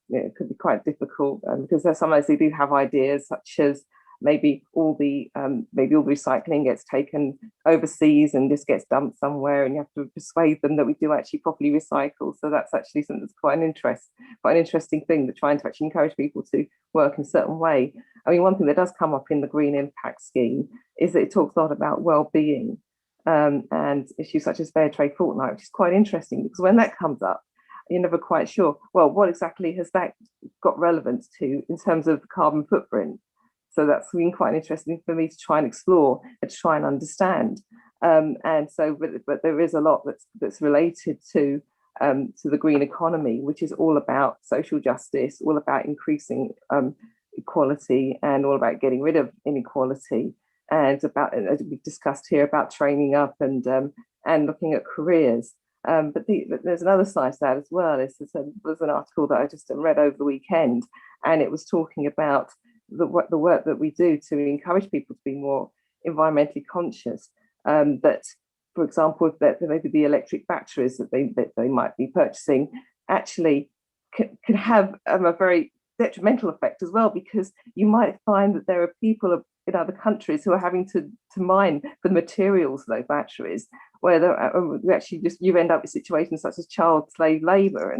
difficult, because sometimes they do have ideas such as maybe all the recycling gets taken overseas and just gets dumped somewhere, and you have to persuade them that we do actually properly recycle. So that's actually something that's quite an interesting thing, that trying to actually encourage people to work in a certain way. One thing that does come up in the Green Impact scheme is that it talks a lot about well-being and issues such as Fair Trade Fortnight, which is quite interesting, because when that comes up, you're never quite sure, well, what exactly has that got relevance to in terms of carbon footprint? So that's been quite interesting for me to try and explore and to try and understand. And so, but there is a lot that's related to the green economy, which is all about social justice, all about increasing equality, and all about getting rid of inequality, and about, as we discussed here, about training up and looking at careers. But there's another side to that as well. There's an article that I just read over the weekend, and it was talking about the work that we do to encourage people to be more environmentally conscious. That, for example, that maybe the electric batteries that they might be purchasing actually can have a very detrimental effect as well, because you might find that there are people in other countries who are having to mine the materials of those batteries, where you end up with situations such as child slave labour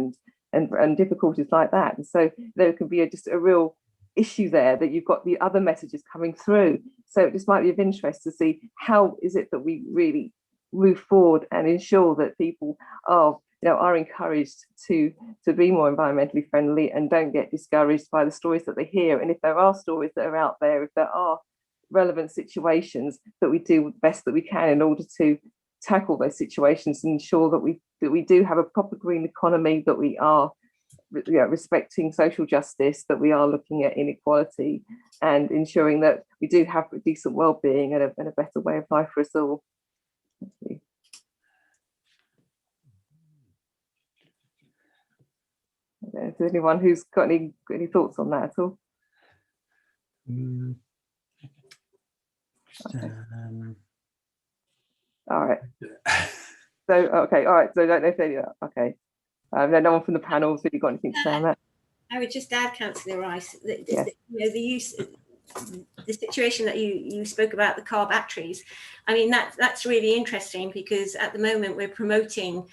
and difficulties like that. And so there can be just a real issue there, that you've got the other messages coming through. So it just might be of interest to see how is it that we really move forward and ensure that people are encouraged to be more environmentally friendly and don't get discouraged by the stories that they hear. And if there are stories that are out there, if there are relevant situations, that we do the best that we can in order to tackle those situations and ensure that we do have a proper green economy, that we are respecting social justice, that we are looking at inequality and ensuring that we do have a decent well-being and a better way of life for us all. Thank you. Is there anyone who's got any thoughts on that at all? Okay. All right. So okay, all right. So I don't know if any. Okay. No one from the panel has really got anything to say on that. I would just add, Councillor Rice, that Yes. the situation that you spoke about, the car batteries. I mean, that's really interesting, because at the moment we're promoting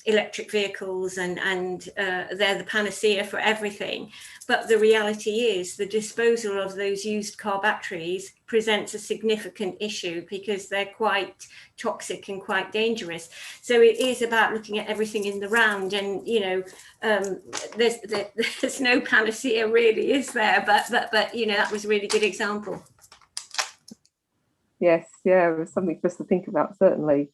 electric vehicles and they're the panacea for everything. But the reality is the disposal of those used car batteries presents a significant issue, because they're quite toxic and quite dangerous. So it is about looking at everything in the round, and there's no panacea really, is there? But that was a really good example. Yes, yeah, it was something for us to think about, certainly.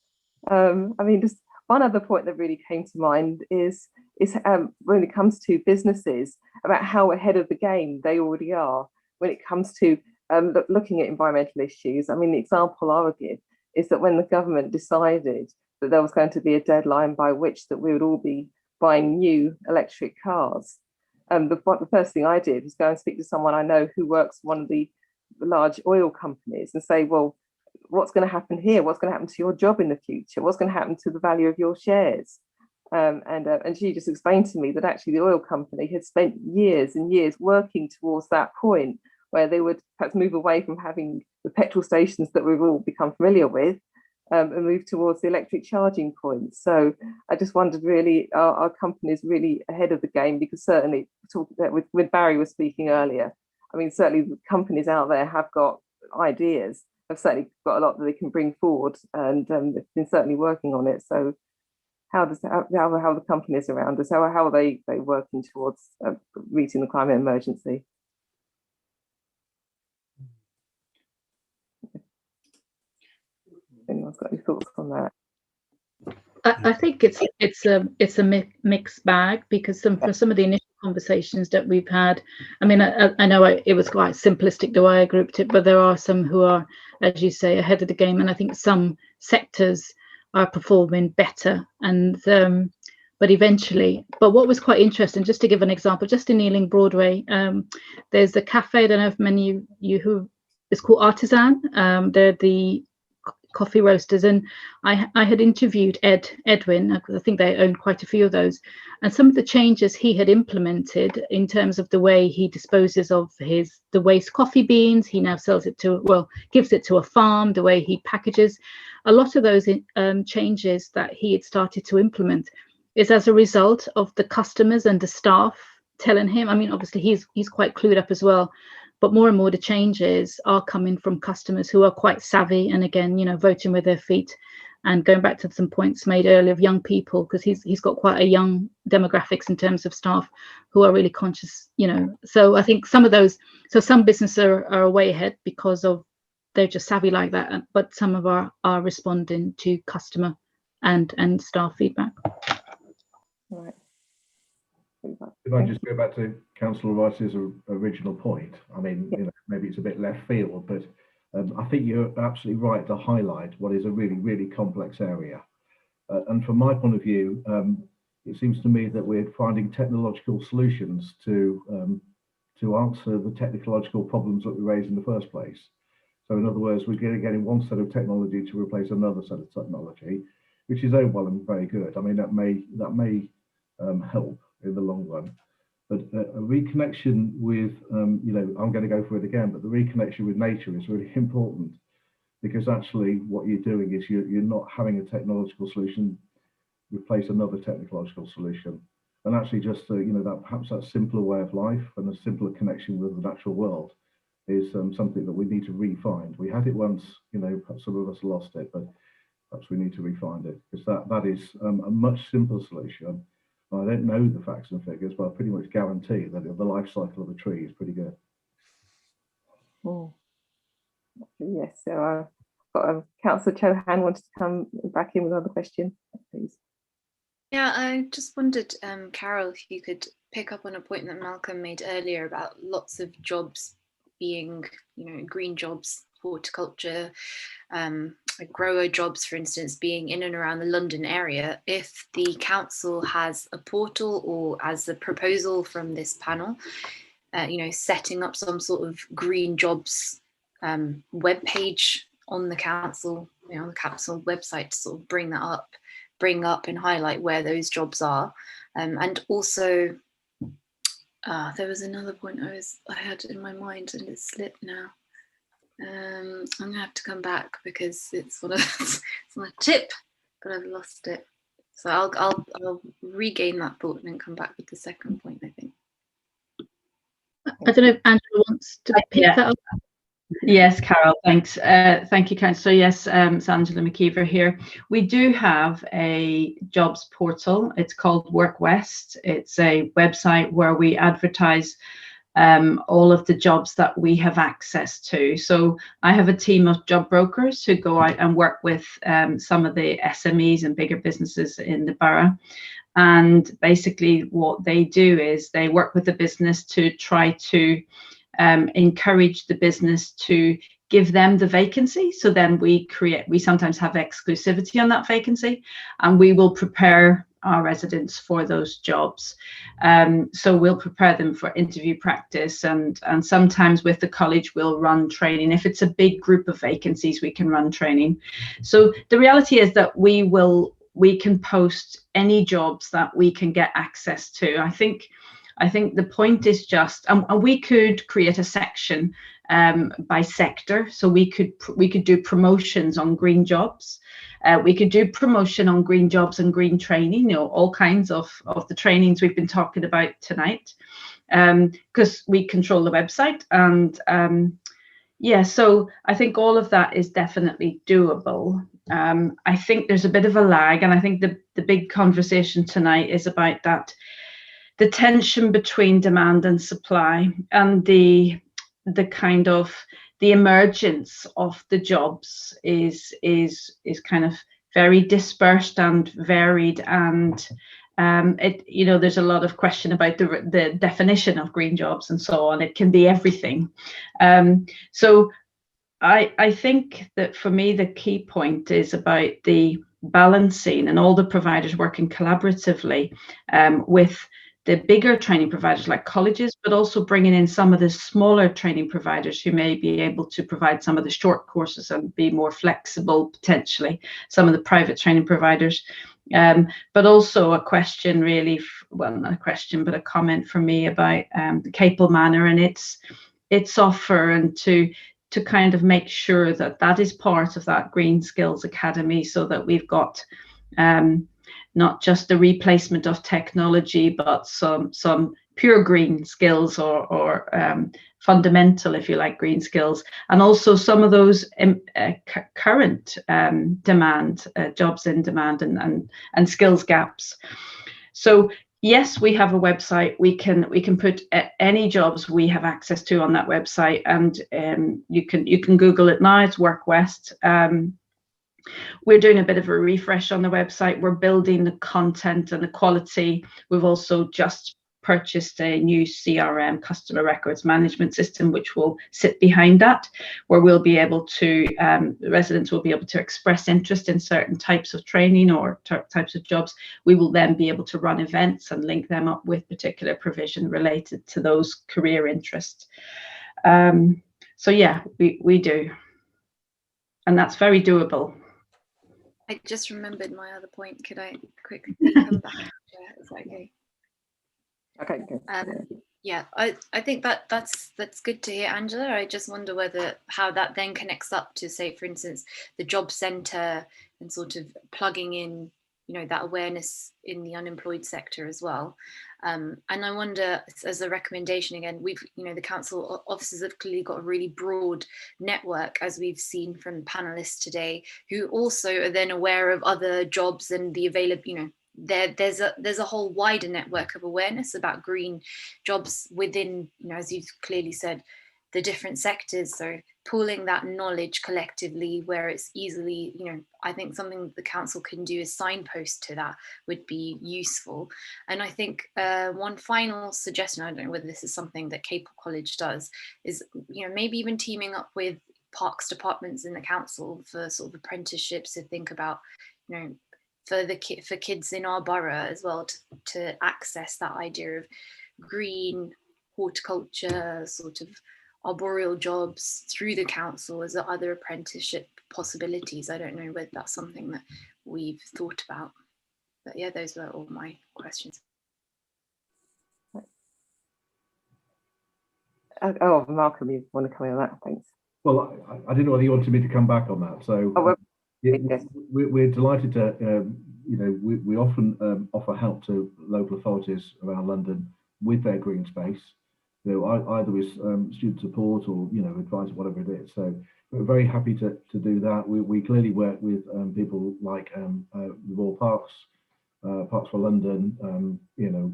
I mean, just one other point that really came to mind is when it comes to businesses, about how ahead of the game they already are when it comes to looking at environmental issues. I mean, the example I would give is that when the government decided that there was going to be a deadline by which that we would all be buying new electric cars, the first thing I did was go and speak to someone I know who works for one of the large oil companies and say, well, what's going to happen here? What's going to happen to your job in the future? What's going to happen to the value of your shares? And she just explained to me that actually the oil company had spent years and years working towards that point where they would perhaps move away from having the petrol stations that we've all become familiar with and move towards the electric charging points. So I just wondered, really, are companies really ahead of the game? Because certainly, when Barry was speaking earlier, I mean, certainly the companies out there have got ideas, have certainly got a lot that they can bring forward, and they've been certainly working on it. So how are the companies around us, how are they working towards meeting the climate emergency? Anyone's got any thoughts on that? I think it's a mixed bag, because for some of the initial conversations that we've had, I mean, I know it was quite simplistic the way I grouped it, but there are some who are, as you say, ahead of the game, and I think some sectors are performing better. And but what was quite interesting, just to give an example, just in Ealing Broadway, there's a cafe, I don't know if many of you who, it's called Artisan. They're the coffee roasters, and I had interviewed Edwin, because I think they own quite a few of those, and some of the changes he had implemented in terms of the way he disposes of the waste coffee beans. He now gives it to a farm, the way he packages. A lot of those changes that he had started to implement is as a result of the customers and the staff telling him. I mean, obviously he's quite clued up as well, but more and more the changes are coming from customers who are quite savvy, and again, voting with their feet. And going back to some points made earlier of young people, because he's got quite a young demographics in terms of staff who are really conscious, So I think some of those, some businesses are way ahead because of they're just savvy like that, but some of are responding to customer and staff feedback. Right. If I just go back to Councillor Rice's original point, I mean, maybe it's a bit left field, but I think you're absolutely right to highlight what is a really, really complex area. And from my point of view, it seems to me that we're finding technological solutions to answer the technological problems that we raised in the first place. So in other words, we're getting one set of technology to replace another set of technology, which is well and very good. I mean, that may help in the long run, but a reconnection with, I'm going to go for it again, but the reconnection with nature is really important, because actually what you're doing is you're not having a technological solution replace another technological solution, and actually just that perhaps that simpler way of life and a simpler connection with the natural world is something that we need to re-find. We had it once, perhaps some of us lost it, but perhaps we need to re-find it, because that is a much simpler solution. I don't know the facts and figures, but I pretty much guarantee that the life cycle of a tree is pretty good. Oh. Yes, so Councillor Chohan wanted to come back in with another question, please. Yeah, I just wondered, Carol, if you could pick up on a point that Malcolm made earlier about lots of jobs being, green jobs, horticulture, grower jobs, for instance, being in and around the London area. If the council has a portal, or as a proposal from this panel, setting up some sort of green jobs web page on the council, the council website, to sort of bring up and highlight where those jobs are. And also, there was another point I had in my mind and it slipped now. I'm gonna have to come back because it's on a tip, but I've lost it. So I'll regain that thought and then come back with the second point, I think. I don't know if Angela wants to pick that up. Yes, Carol, thanks. Thank you, Councillor. Yes, it's Angela McKeever here. We do have a jobs portal. It's called Work West. It's a website where we advertise all of the jobs that we have access to. So I have a team of job brokers who go out and work with some of the SMEs and bigger businesses in the borough. And basically what they do is they work with the business to try to encourage the business to give them the vacancy. So then we sometimes have exclusivity on that vacancy, and we will prepare our residents for those jobs. So we'll prepare them for interview practice, and sometimes with the college we'll run training. If it's a big group of vacancies, we can run training. So the reality is that we can post any jobs that we can get access to. I think the point is just, and we could create a section by sector. So we could do promotions on green jobs. We could do promotion on green jobs and green training, all kinds of the trainings we've been talking about tonight, because we control the website. And yeah, so I think all of that is definitely doable. I think there's a bit of a lag, and I think the big conversation tonight is about that, the tension between demand and supply, and the kind of the emergence of the jobs is kind of very dispersed and varied, and there's a lot of question about the definition of green jobs and so on. It can be everything. So I think that for me the key point is about the balancing and all the providers working collaboratively with the bigger training providers like colleges, but also bringing in some of the smaller training providers who may be able to provide some of the short courses and be more flexible, potentially, some of the private training providers. But also a question really, well, not a question, but a comment from me about the Capel Manor and its offer, and to kind of make sure that is part of that Green Skills Academy, so that we've got not just the replacement of technology, but some pure green skills or fundamental, if you like, green skills, and also some of those current demand, jobs in demand and skills gaps. So yes, we have a website. We can put any jobs we have access to on that website, and you can Google it now. It's Work West. We're doing a bit of a refresh on the website. We're building the content and the quality. We've also just purchased a new CRM, customer records management system, which will sit behind that, where we'll be able to, residents will be able to express interest in certain types of training or types of jobs. We will then be able to run events and link them up with particular provision related to those career interests. So yeah, we do. And that's very doable. I just remembered my other point. Could I quickly come back? Is that okay? Okay, good. Yeah, I think that's good to hear, Angela. I just wonder how that then connects up to, say, for instance, the job centre, and sort of plugging in, that awareness in the unemployed sector as well. And I wonder, as a recommendation again, the council officers have clearly got a really broad network, as we've seen from panelists today, who also are then aware of other jobs and the available, there's a whole wider network of awareness about green jobs within, as you've clearly said, the different sectors. So pooling that knowledge collectively where it's easily, I think something the council can do is signpost to that would be useful. And I think one final suggestion, I don't know whether this is something that Capel College does, is maybe even teaming up with parks departments in the council for sort of apprenticeships to think about, for kids in our borough as well, to access that idea of green horticulture, sort of arboreal jobs through the council as other apprenticeship possibilities. I don't know whether that's something that we've thought about, but yeah, those were all my questions. Oh, Malcolm, you want to come in on that? Thanks. Well, I didn't know whether you wanted me to come back on that. So we're delighted to, we often offer help to local authorities around London with their green space, either with student support or, advice, whatever it is. So we're very happy to do that. We clearly work with people like the Royal Parks, Parks for London,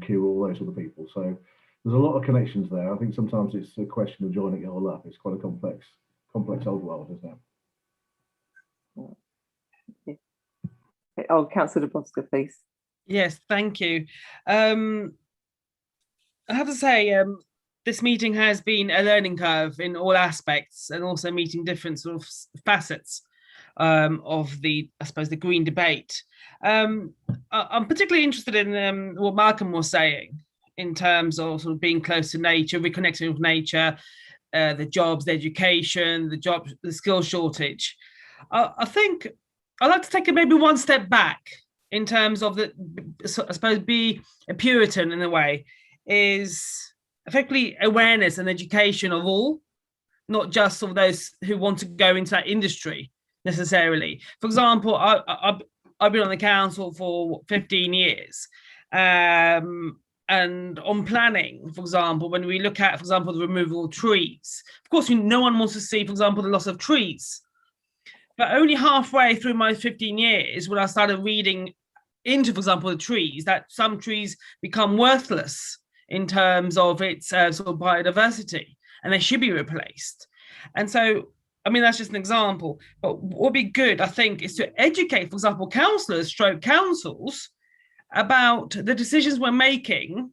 Kew, all those sort of people. So there's a lot of connections there. I think sometimes it's a question of joining it all up. It's quite a complex old world, isn't it? Oh, Councillor Dubowska, please. Yes, thank you. I have to say, this meeting has been a learning curve in all aspects, and also meeting different sort of facets of the, I suppose, the green debate. I'm particularly interested in what Malcolm was saying in terms of sort of being close to nature, reconnecting with nature, the jobs, the education, the skill shortage. I think I'd like to take it maybe one step back in terms of I suppose, be a Puritan in a way, is effectively awareness and education of all, not just of those who want to go into that industry necessarily. For example, I've been on the council for 15 years. And on planning, for example, when we look at, for example, the removal of trees, of course, no one wants to see, for example, the loss of trees. But only halfway through my 15 years, when I started reading into, for example, the trees, that some trees become worthless in terms of its sort of biodiversity, and they should be replaced. And so, I mean, that's just an example. But what would be good, I think, is to educate, for example, councillors, councils, about the decisions we're making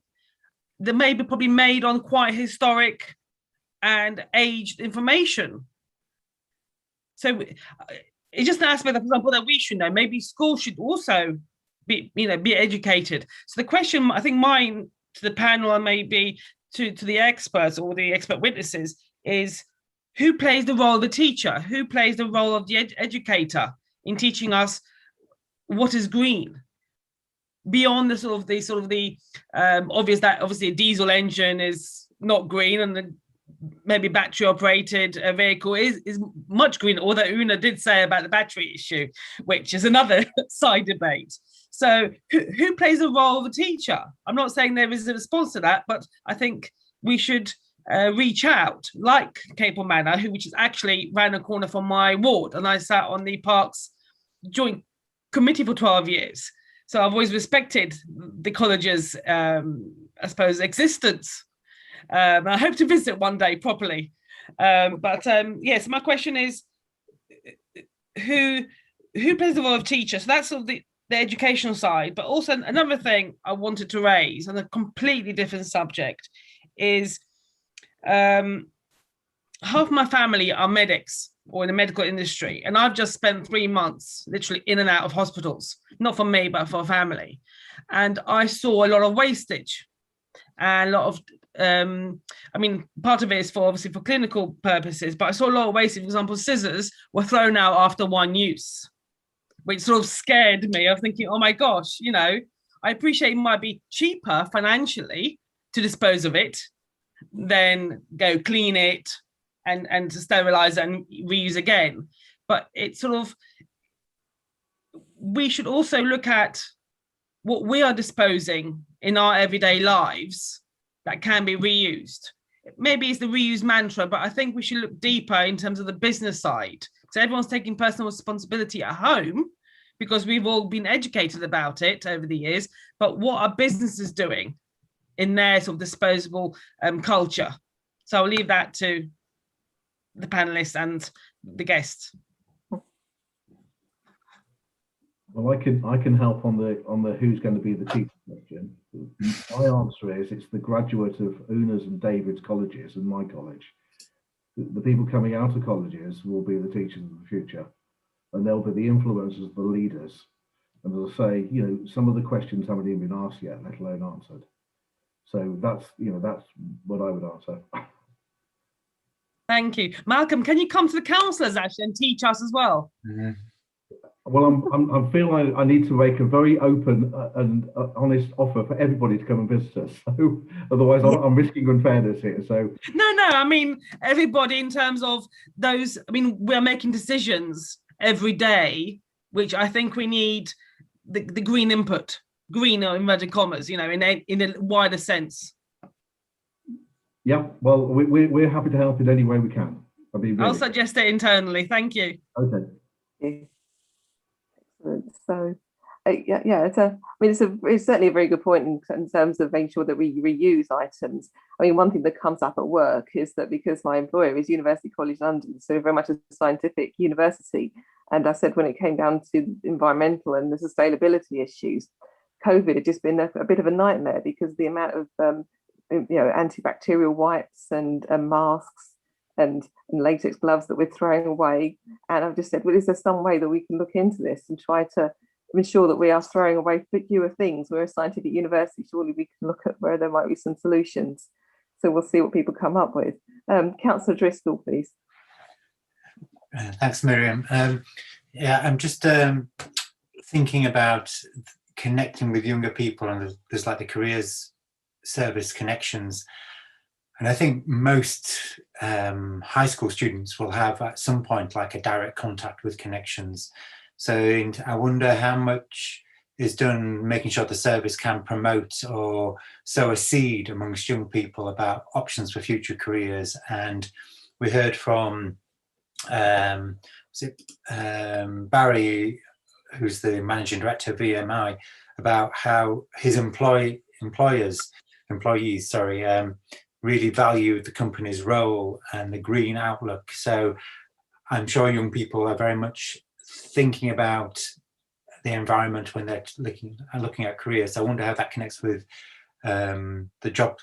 that may be probably made on quite historic and aged information. So it's just an aspect, for example, that we should know. Maybe schools should also be educated. So the question, I think, mine to the panel and maybe to the experts or the expert witnesses is, who plays the role of the teacher? Who plays the role of the educator in teaching us what is green? Beyond the obvious that obviously a diesel engine is not green, and the maybe battery operated vehicle is much greener, although Una did say about the battery issue, which is another side debate. So who plays the role of a teacher? I'm not saying there is a response to that, but I think we should reach out, like Capel Manor, which is actually round the corner from my ward, and I sat on the Parks Joint Committee for 12 years. So I've always respected the college's, I suppose, existence. I hope to visit one day properly. Yes, my question is, who plays the role of teacher? So that's sort of the educational side. But also another thing I wanted to raise, on a completely different subject, is half my family are medics or in the medical industry, and I've just spent 3 months literally in and out of hospitals, not for me, but for family. And I saw a lot of wastage and a lot of, I mean, part of it is obviously for clinical purposes, but I saw a lot of wastage. For example, scissors were thrown out after one use, which sort of scared me. I was thinking, oh my gosh, I appreciate it might be cheaper financially to dispose of it than go clean it and to sterilize and reuse again. But it's sort of, we should also look at what we are disposing in our everyday lives that can be reused. Maybe it's the reuse mantra, but I think we should look deeper in terms of the business side. So everyone's taking personal responsibility at home because we've all been educated about it over the years, but what are businesses doing in their sort of disposable culture? So I'll leave that to the panelists and the guests? Well, I can help on the who's going to be the teacher question. My answer is it's the graduate of Una's and David's colleges and my college. The people coming out of colleges will be the teachers of the future, and they'll be the influencers, the leaders. And as I say, you know, some of the questions haven't even been asked yet, let alone answered. So that's what I would answer. Thank you. Malcolm, can you come to the councillors actually and teach us as well? Mm-hmm. Well, I feel I need to make a very open and honest offer for everybody to come and visit us. So otherwise, I'm risking unfairness here. So no, I mean everybody in terms of those. I mean, we're making decisions every day, which I think we need the green input, green in inverted commas, you know, in a wider sense. Yeah, well, we're happy to help in any way we can. I'll suggest it internally. Thank you. Okay. So it's certainly a very good point in terms of making sure that we reuse items. I mean, one thing that comes up at work is that because my employer is University College London, so very much a scientific university, and I said when it came down to environmental and the sustainability issues, COVID had just been a bit of a nightmare because the amount of antibacterial wipes and masks and latex gloves that we're throwing away. And I've just said, well, is there some way that we can look into this and try to ensure that we are throwing away fewer things? We're a scientific university, surely we can look at where there might be some solutions. So we'll see what people come up with. Councillor Driscoll, please. Thanks, Miriam. I'm just thinking about connecting with younger people, and there's like the careers service connections. And I think most high school students will have at some point like a direct contact with connections. So I wonder how much is done making sure the service can promote or sow a seed amongst young people about options for future careers. And we heard from Barry, who's the managing director of VMI, about how his employees really value the company's role and the green outlook. So I'm sure young people are very much thinking about the environment when they're looking at careers. So I wonder how that connects with the job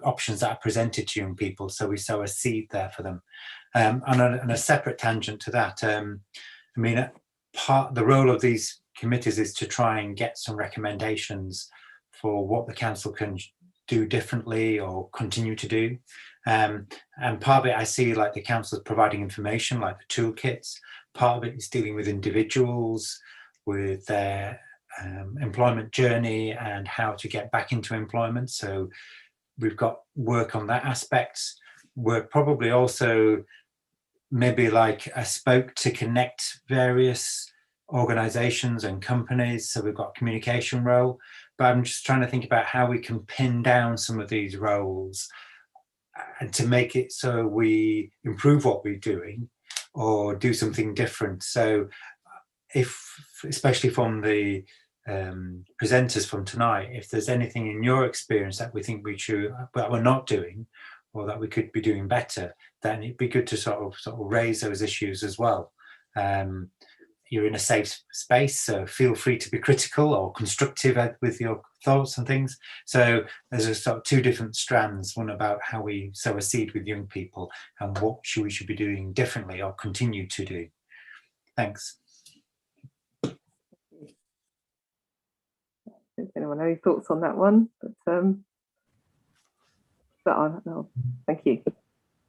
options that are presented to young people. So we sow a seed there for them. On a separate tangent to that, I mean, the role of these committees is to try and get some recommendations for what the council can do differently or continue to do. And part of it I see like the council providing information like the toolkits. Part of it is dealing with individuals, with their employment journey and how to get back into employment. So we've got work on that aspect. We're probably also maybe like a spoke to connect various organizations and companies. So we've got a communication role, but I'm just trying to think about how we can pin down some of these roles and to make it so we improve what we're doing or do something different. So especially from the presenters from tonight, if there's anything in your experience that we think that we're not doing or that we could be doing better, then it'd be good to sort of raise those issues as well. You're in a safe space, so feel free to be critical or constructive with your thoughts and things. So there's a sort of two different strands, one about how we sow a seed with young people and what we should be doing differently or continue to do. Thanks. Does anyone have any thoughts on that one? Thank you.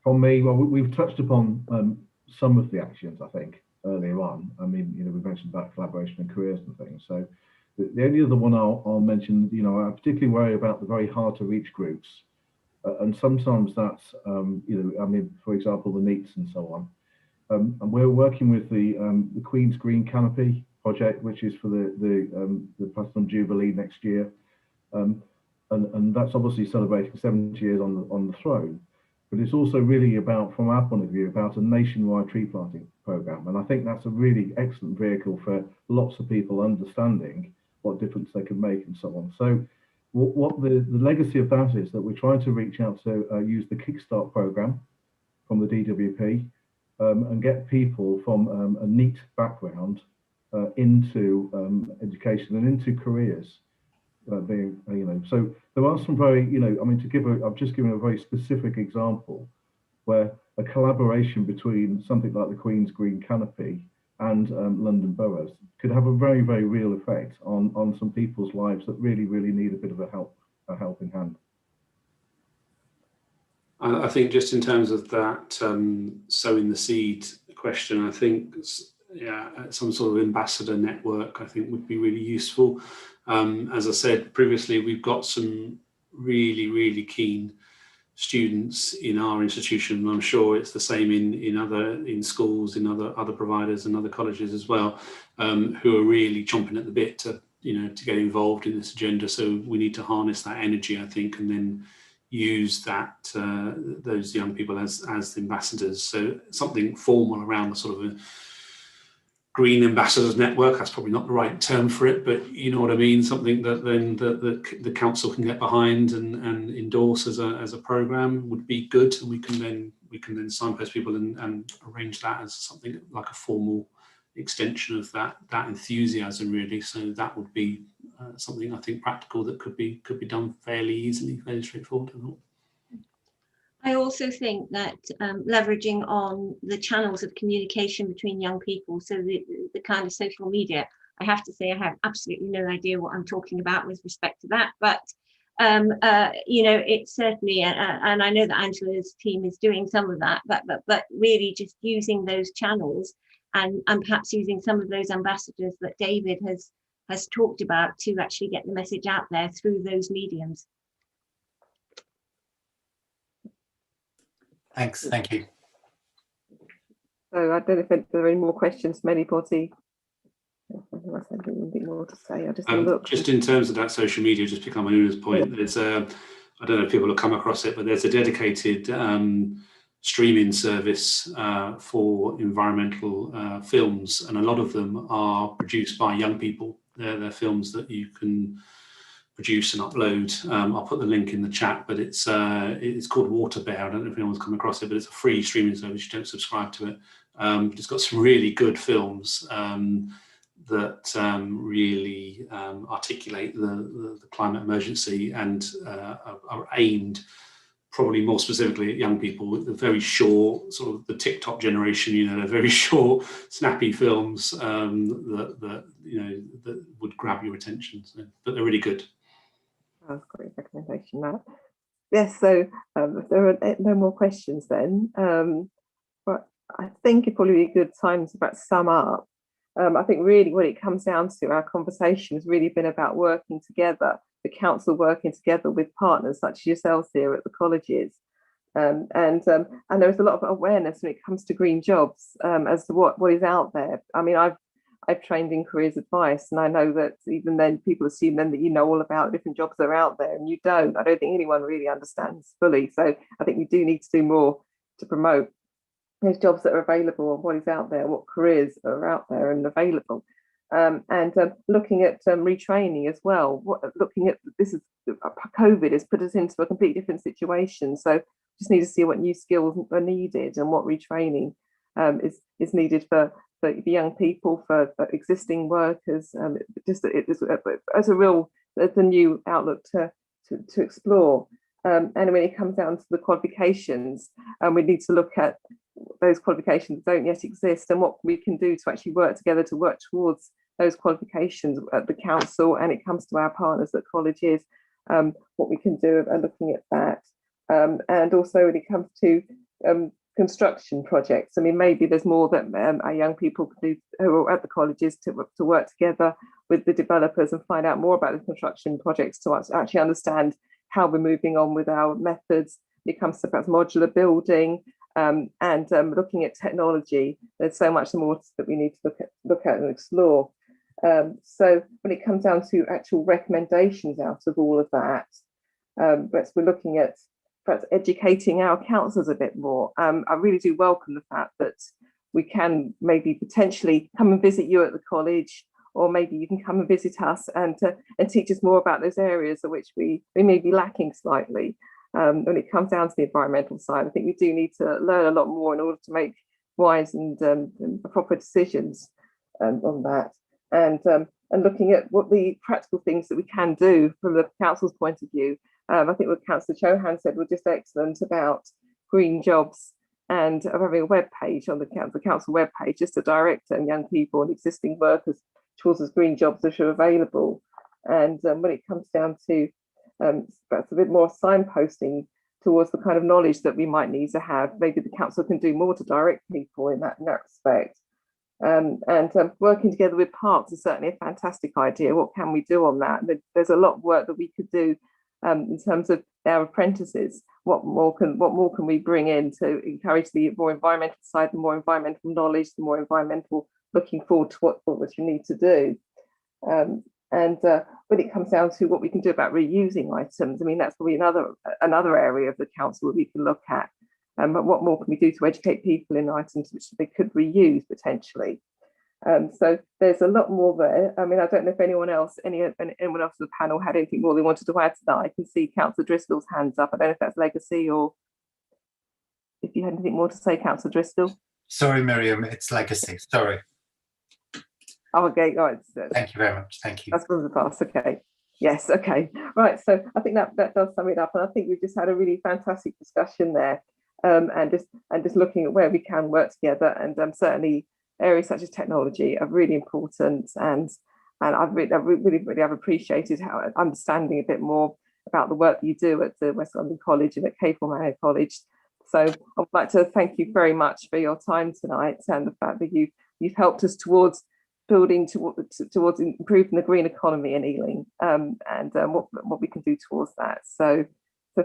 From me, well, we've touched upon some of the actions, I think, earlier on. I mean, we mentioned about collaboration and careers and things. So the only other one I'll mention, I particularly worry about the very hard to reach groups. And sometimes that's, for example, the NEETs and so on. And we're working with the Queen's Green Canopy project, which is for the Platinum Jubilee next year. And that's obviously celebrating 70 years on the throne. But it's also really about, from our point of view, about a nationwide tree planting program. And I think that's a really excellent vehicle for lots of people understanding what difference they can make and so on. So what the legacy of that is that we're trying to reach out to use the Kickstart program from the DWP and get people from a neat background into education and into careers. So there are some very, I mean, I've just given a very specific example where a collaboration between something like the Queen's Green Canopy and London boroughs could have a very, very real effect on some people's lives that really, really need a bit of a helping hand. I think just in terms of that sowing the seed question, I think some sort of ambassador network I think would be really useful. As I said previously, we've got some really, really keen students in our institution, and I'm sure it's the same in schools, in other providers and other colleges as well, who are really chomping at the bit to get involved in this agenda. So we need to harness that energy, I think, and then use that those young people as ambassadors. So something formal around the sort of a green ambassadors network, that's probably not the right term for it, but you know what I mean, something that then the council can get behind and endorse as a program would be good, and we can then signpost people and arrange that as something like a formal extension of that enthusiasm, really. So that would be something I think practical that could be done fairly easily, fairly straightforward. I also think that leveraging on the channels of communication between young people, so the kind of social media, I have to say I have absolutely no idea what I'm talking about with respect to that, but it's certainly, and I know that Angela's team is doing some of that, but really just using those channels and perhaps using some of those ambassadors that David has talked about to actually get the message out there through those mediums. Thanks, thank you. So I don't know if there are any more questions from anybody. Unless I have a bit more to say. I just look. Just in terms of that social media, just pick up on Una's point. There's I don't know if people have come across it, but there's a dedicated streaming service for environmental films, and a lot of them are produced by young people. They're films that you can produce and upload. I'll put the link in the chat, but it's called Waterbear. I don't know if anyone's come across it, but it's a free streaming service. You don't subscribe to it. It's got some really good films that really articulate the climate emergency and are aimed probably more specifically at young people, with the very short, sort of the TikTok generation, they're very short, snappy films that would grab your attention. So, but they're really good. That's a great recommendation, Matt. Yes, so if there are no more questions then, but I think it'd probably be a good time to perhaps sum up. I think really what it comes down to, our conversation has really been about working together, the council working together with partners such as yourselves here at the colleges. And there's a lot of awareness when it comes to green jobs as to what is out there. I mean, I've trained in careers advice, and I know that even then people assume then that you know all about different jobs that are out there, and you don't. I don't think anyone really understands fully. So I think we do need to do more to promote those jobs that are available and what is out there, what careers are out there and available. And looking at retraining as well. Looking at this is COVID has put us into a completely different situation. So just need to see what new skills are needed and what retraining is needed for young people, for existing workers. Just as a new outlook to explore. And when it comes down to the qualifications, we need to look at those qualifications that don't yet exist and what we can do to actually work together to work towards those qualifications at the council, and it comes to our partners at colleges, what we can do and looking at that. And also when it comes to construction projects, I mean, maybe there's more that our young people can do who are at the colleges to work together with the developers and find out more about the construction projects to actually understand how we're moving on with our methods when it comes to perhaps modular building and looking at technology. There's so much more that we need to look at and explore. So when it comes down to actual recommendations out of all of that, but we're looking at perhaps educating our councillors a bit more. I really do welcome the fact that we can maybe potentially come and visit you at the college, or maybe you can come and visit us and teach us more about those areas of which we may be lacking slightly. when it comes down to the environmental side, I think we do need to learn a lot more in order to make wise and proper decisions on that. And looking at what the practical things that we can do from the council's point of view. I think what Councillor Chohan said was just excellent about green jobs and having a web page on the council web page just to direct young people and existing workers towards those green jobs that are available. And when it comes down to perhaps a bit more signposting towards the kind of knowledge that we might need to have, maybe the council can do more to direct people in that respect. And working together with parks is certainly a fantastic idea. What can we do on that? There's a lot of work that we could do in terms of our apprentices. What more can we bring in to encourage the more environmental side, the more environmental knowledge, the more environmental looking forward to what you need to do. And when it comes down to what we can do about reusing items, I mean, that's probably another area of the council that we can look at. But what more can we do to educate people in items which they could reuse potentially? So there's a lot more there. I mean, I don't know if anyone else in the panel had anything more they wanted to add to that. I can see Councillor Driscoll's hands up. I don't know if that's legacy or if you had anything more to say, Councillor Driscoll. Sorry, Miriam, it's legacy. Sorry. Oh, okay, all right. Thank you very much. Thank you. That's from the past. Okay. Yes. Okay. Right. So I think that does sum it up, and I think we've just had a really fantastic discussion there, and just looking at where we can work together, and certainly areas such as technology are really important, and I've really appreciated how understanding a bit more about the work that you do at the West London College and at Capel College. So I would like to thank you very much for your time tonight and the fact that you've helped us towards building towards improving the green economy in Ealing, and what we can do towards that. So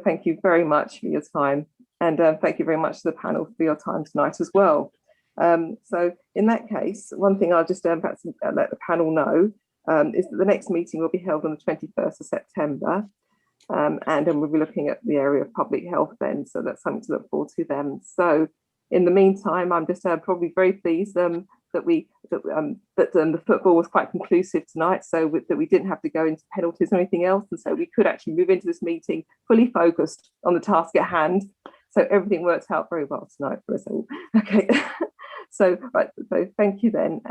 thank you very much for your time, and thank you very much to the panel for your time tonight as well. So in that case, one thing I'll just perhaps let the panel know is that the next meeting will be held on the 21st of September, and then we'll be looking at the area of public health then, so that's something to look forward to then. So in the meantime, I'm just probably very pleased that the football was quite conclusive tonight, so that we didn't have to go into penalties or anything else, and so we could actually move into this meeting fully focused on the task at hand. So everything worked out very well tonight for us all. Okay, so right, so thank you then.